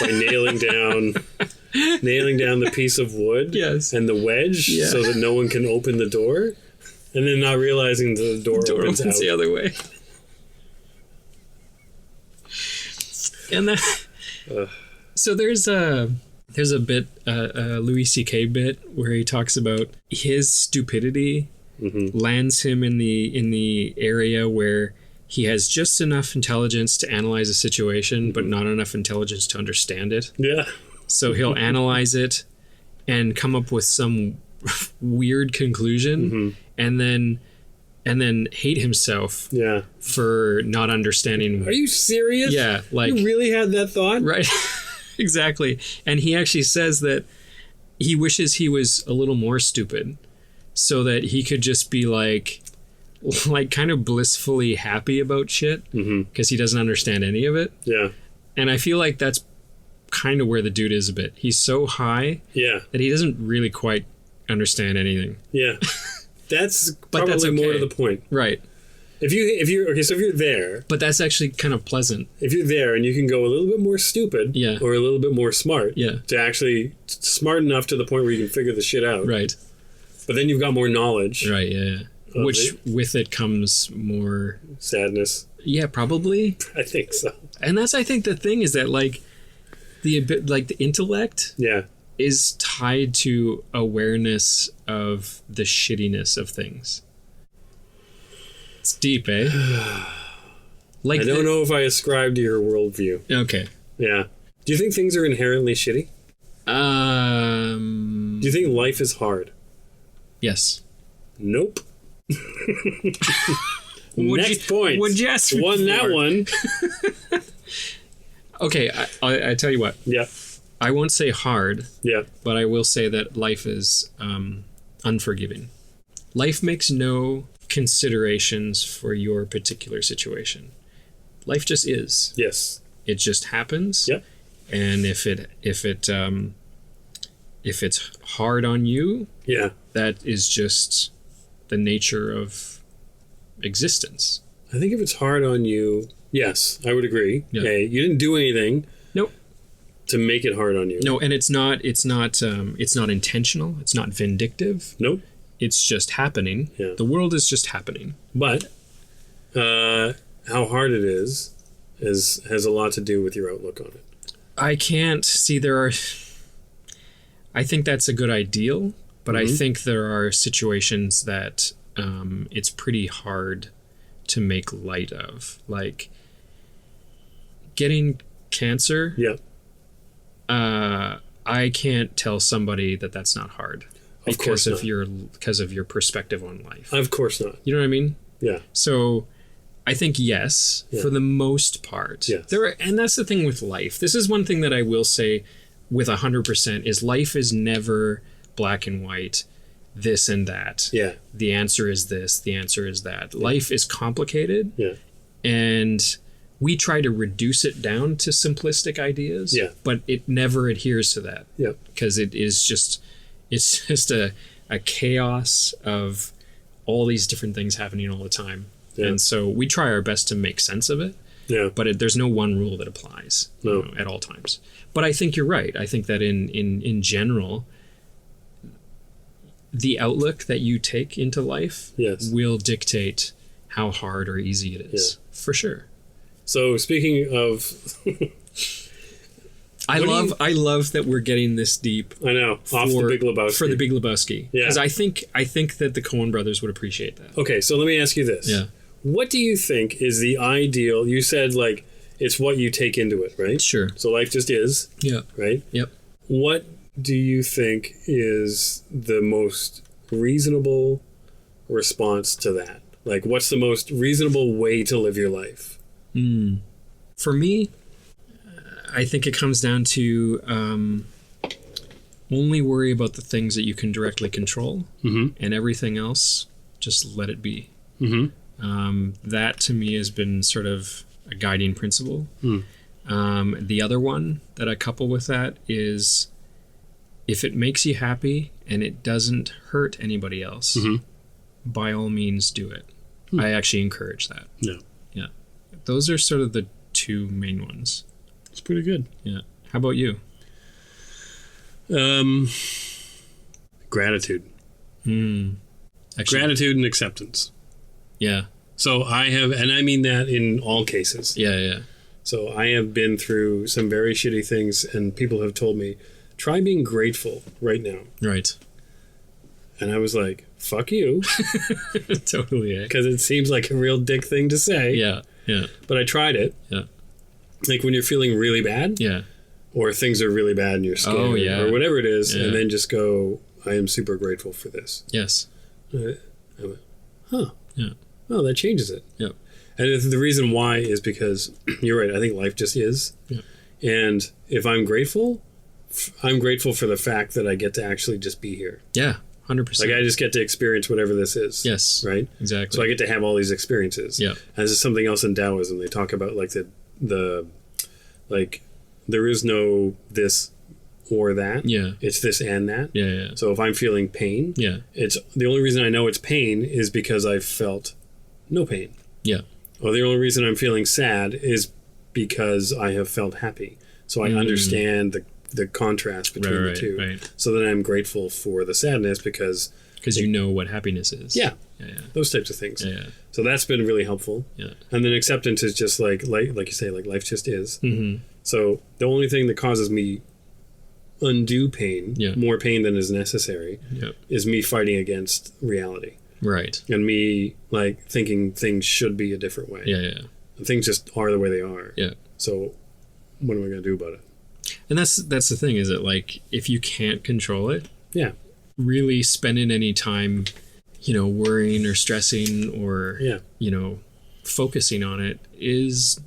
Speaker 1: by nailing down the piece of wood and the wedge so that no one can open the door, and then not realizing the door opens out.
Speaker 3: The other way. And that... So there's a bit, a Louis C.K. bit where he talks about his stupidity lands him in the area where he has just enough intelligence to analyze a situation, but not enough intelligence to understand it.
Speaker 1: Yeah.
Speaker 3: So he'll analyze it and come up with some weird conclusion, and then hate himself for not understanding.
Speaker 1: Are you serious?
Speaker 3: Yeah, like
Speaker 1: you really had that thought?
Speaker 3: Right. Exactly. And he actually says that he wishes he was a little more stupid so that he could just be like kind of blissfully happy about shit because he doesn't understand any of it.
Speaker 1: Yeah.
Speaker 3: And I feel like that's kind of where the dude is a bit. He's so high that he doesn't really quite understand anything.
Speaker 1: Yeah. That's probably more to the point.
Speaker 3: Right.
Speaker 1: If you're there,
Speaker 3: but that's actually kind of pleasant.
Speaker 1: If you're there and you can go a little bit more stupid, or a little bit more smart, to actually smart enough to the point where you can figure the shit out,
Speaker 3: right?
Speaker 1: But then you've got more knowledge,
Speaker 3: right? Yeah, which with it comes more
Speaker 1: sadness.
Speaker 3: Yeah, probably.
Speaker 1: I think so.
Speaker 3: And that's the thing is that like the intellect, is tied to awareness of the shittiness of things. It's deep, eh?
Speaker 1: Like I don't know if I ascribe to your worldview.
Speaker 3: Okay.
Speaker 1: Yeah. Do you think things are inherently shitty? Do you think life is hard?
Speaker 3: Yes.
Speaker 1: Nope. Next point.
Speaker 3: Would you ask me
Speaker 1: won that one.
Speaker 3: Okay, I tell you what.
Speaker 1: Yeah.
Speaker 3: I won't say hard.
Speaker 1: Yeah.
Speaker 3: But I will say that life is unforgiving. Life makes no considerations for your particular situation. Life just is.
Speaker 1: Yes.
Speaker 3: It just happens.
Speaker 1: Yep.
Speaker 3: And if it's hard on you, that is just the nature of existence.
Speaker 1: I think if it's hard on you, yes, I would agree.
Speaker 3: Yeah.
Speaker 1: Hey, you didn't do anything.
Speaker 3: Nope.
Speaker 1: To make it hard on you.
Speaker 3: No, and it's not intentional. It's not vindictive.
Speaker 1: Nope.
Speaker 3: It's just happening.
Speaker 1: Yeah.
Speaker 3: The world is just happening.
Speaker 1: But how hard it is has a lot to do with your outlook on it.
Speaker 3: I can't see I think that's a good ideal, but I think there are situations that it's pretty hard to make light of, like getting cancer.
Speaker 1: Yeah.
Speaker 3: I can't tell somebody that that's not hard because of your perspective on life.
Speaker 1: Of course not.
Speaker 3: You know what I mean?
Speaker 1: Yeah.
Speaker 3: So I think yes, for the most part.
Speaker 1: Yes.
Speaker 3: And that's the thing with life. This is one thing that I will say with 100% is life is never black and white, this and that.
Speaker 1: Yeah.
Speaker 3: The answer is this, the answer is that. Life is complicated.
Speaker 1: Yeah.
Speaker 3: And we try to reduce it down to simplistic ideas.
Speaker 1: Yeah.
Speaker 3: But it never adheres to that.
Speaker 1: Yeah.
Speaker 3: Because it's just a chaos of all these different things happening all the time. Yeah. And so we try our best to make sense of it.
Speaker 1: Yeah.
Speaker 3: But there's no one rule that applies at all times. But I think you're right. I think that in general, the outlook that you take into life will dictate how hard or easy it is. Yeah. For sure.
Speaker 1: So speaking of...
Speaker 3: I love that we're getting this deep.
Speaker 1: I know. Off the Big Lebowski.
Speaker 3: For the Big Lebowski.
Speaker 1: Yeah.
Speaker 3: Because I think that the Coen Brothers would appreciate that.
Speaker 1: Okay, so let me ask you this.
Speaker 3: Yeah.
Speaker 1: What do you think is the ideal... You said, like, it's what you take into it, right?
Speaker 3: Sure.
Speaker 1: So life just is.
Speaker 3: Yeah.
Speaker 1: Right?
Speaker 3: Yep.
Speaker 1: What do you think is the most reasonable response to that? Like, what's the most reasonable way to live your life?
Speaker 3: For me, I think it comes down to only worry about the things that you can directly control, and everything else, just let it be. That to me has been sort of a guiding principle. The other one that I couple with that is if it makes you happy and it doesn't hurt anybody else, by all means do it. I actually encourage that.
Speaker 1: Yeah.
Speaker 3: Yeah. Those are sort of the two main ones.
Speaker 1: It's pretty good.
Speaker 3: Yeah. How about you?
Speaker 1: Gratitude.
Speaker 3: Actually,
Speaker 1: Gratitude and acceptance.
Speaker 3: Yeah.
Speaker 1: So I have, and I mean that in all cases.
Speaker 3: Yeah.
Speaker 1: So I have been through some very shitty things, and people have told me, try being grateful right now.
Speaker 3: Right.
Speaker 1: And I was like, fuck you.
Speaker 3: Totally.
Speaker 1: Because it seems like a real dick thing to say.
Speaker 3: Yeah.
Speaker 1: But I tried it.
Speaker 3: Yeah.
Speaker 1: Like when you're feeling really bad.
Speaker 3: Yeah.
Speaker 1: Or things are really bad and you're scared.
Speaker 3: Oh, yeah.
Speaker 1: Or whatever it is. Yeah. And then just go, I am super grateful for this.
Speaker 3: Yes.
Speaker 1: I went, huh.
Speaker 3: Yeah.
Speaker 1: Well, that changes it.
Speaker 3: Yep.
Speaker 1: And the reason why is because, you're right, I think life just is.
Speaker 3: Yep.
Speaker 1: And if I'm grateful for the fact that I get to actually just be here.
Speaker 3: Yeah, 100%.
Speaker 1: Like I just get to experience whatever this is.
Speaker 3: Yes.
Speaker 1: Right?
Speaker 3: Exactly.
Speaker 1: So I get to have all these experiences.
Speaker 3: Yeah.
Speaker 1: And this is something else in Taoism. They talk about like the like there is no this or that.
Speaker 3: Yeah.
Speaker 1: It's this and that.
Speaker 3: Yeah.
Speaker 1: So if I'm feeling pain, it's the only reason I know it's pain is because I've felt no pain.
Speaker 3: Yeah.
Speaker 1: Or the only reason I'm feeling sad is because I have felt happy. So I understand the contrast between the two.
Speaker 3: Right.
Speaker 1: So then I'm grateful for the sadness because
Speaker 3: you know what happiness is.
Speaker 1: Yeah. Those types of things.
Speaker 3: Yeah.
Speaker 1: So that's been really helpful.
Speaker 3: Yeah.
Speaker 1: And then acceptance is just like you say, like life just is.
Speaker 3: Mm-hmm.
Speaker 1: So the only thing that causes me undue pain, more pain than is necessary, is me fighting against reality.
Speaker 3: Right.
Speaker 1: And me like thinking things should be a different way.
Speaker 3: Yeah.
Speaker 1: And things just are the way they are.
Speaker 3: Yeah.
Speaker 1: So what am I going to do about it?
Speaker 3: And that's the thing, is that like if you can't control it, really spending any time, worrying or stressing or focusing on it is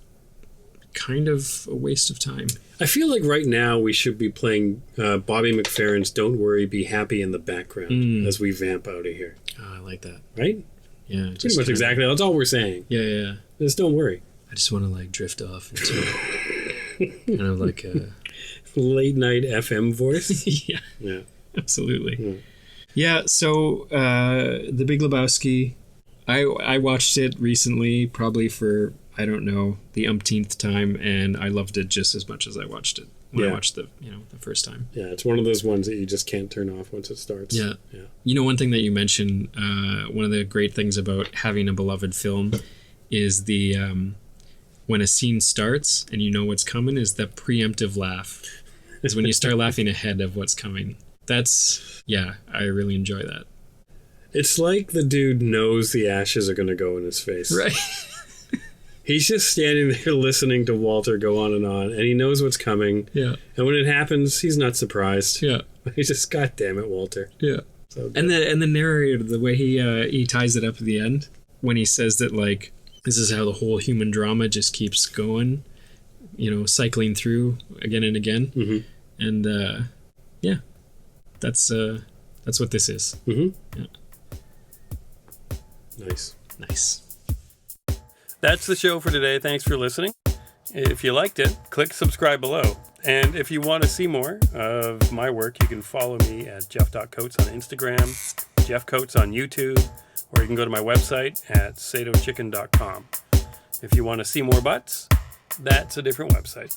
Speaker 3: kind of a waste of time.
Speaker 1: I feel like right now we should be playing Bobby McFerrin's "Don't Worry, Be Happy" in the background as we vamp out of here.
Speaker 3: Oh, I like that.
Speaker 1: Right?
Speaker 3: Yeah.
Speaker 1: Pretty much exactly. That's all we're saying.
Speaker 3: Yeah.
Speaker 1: Just don't worry.
Speaker 3: I just want to like drift off into kind of like a
Speaker 1: late night FM voice.
Speaker 3: Yeah. Absolutely. Yeah. So The Big Lebowski, I watched it recently, probably for, I don't know, the umpteenth time, and I loved it just as much as I watched it when I watched the first time.
Speaker 1: Yeah, it's one of those ones that you just can't turn off once it starts.
Speaker 3: Yeah. You know, one thing that you mentioned, one of the great things about having a beloved film is the when a scene starts and you know what's coming, is the preemptive laugh. Is when you start laughing ahead of what's coming. That's, I really enjoy that.
Speaker 1: It's like the dude knows the ashes are going to go in his face.
Speaker 3: Right.
Speaker 1: He's just standing there listening to Walter go on, and he knows what's coming.
Speaker 3: Yeah.
Speaker 1: And when it happens, he's not surprised.
Speaker 3: Yeah.
Speaker 1: He's just, God damn it, Walter.
Speaker 3: Yeah. So and the narrator, the way he ties it up at the end, when he says that, like, this is how the whole human drama just keeps going, cycling through again and again.
Speaker 1: Mm-hmm.
Speaker 3: And that's what this is.
Speaker 1: Mm-hmm.
Speaker 3: Yeah.
Speaker 1: Nice.
Speaker 2: That's the show for today. Thanks for listening. If you liked it, click subscribe below. And if you want to see more of my work, you can follow me at jeff.coates on Instagram, Jeff Coates on YouTube, or you can go to my website at satochicken.com. If you want to see more butts, that's a different website.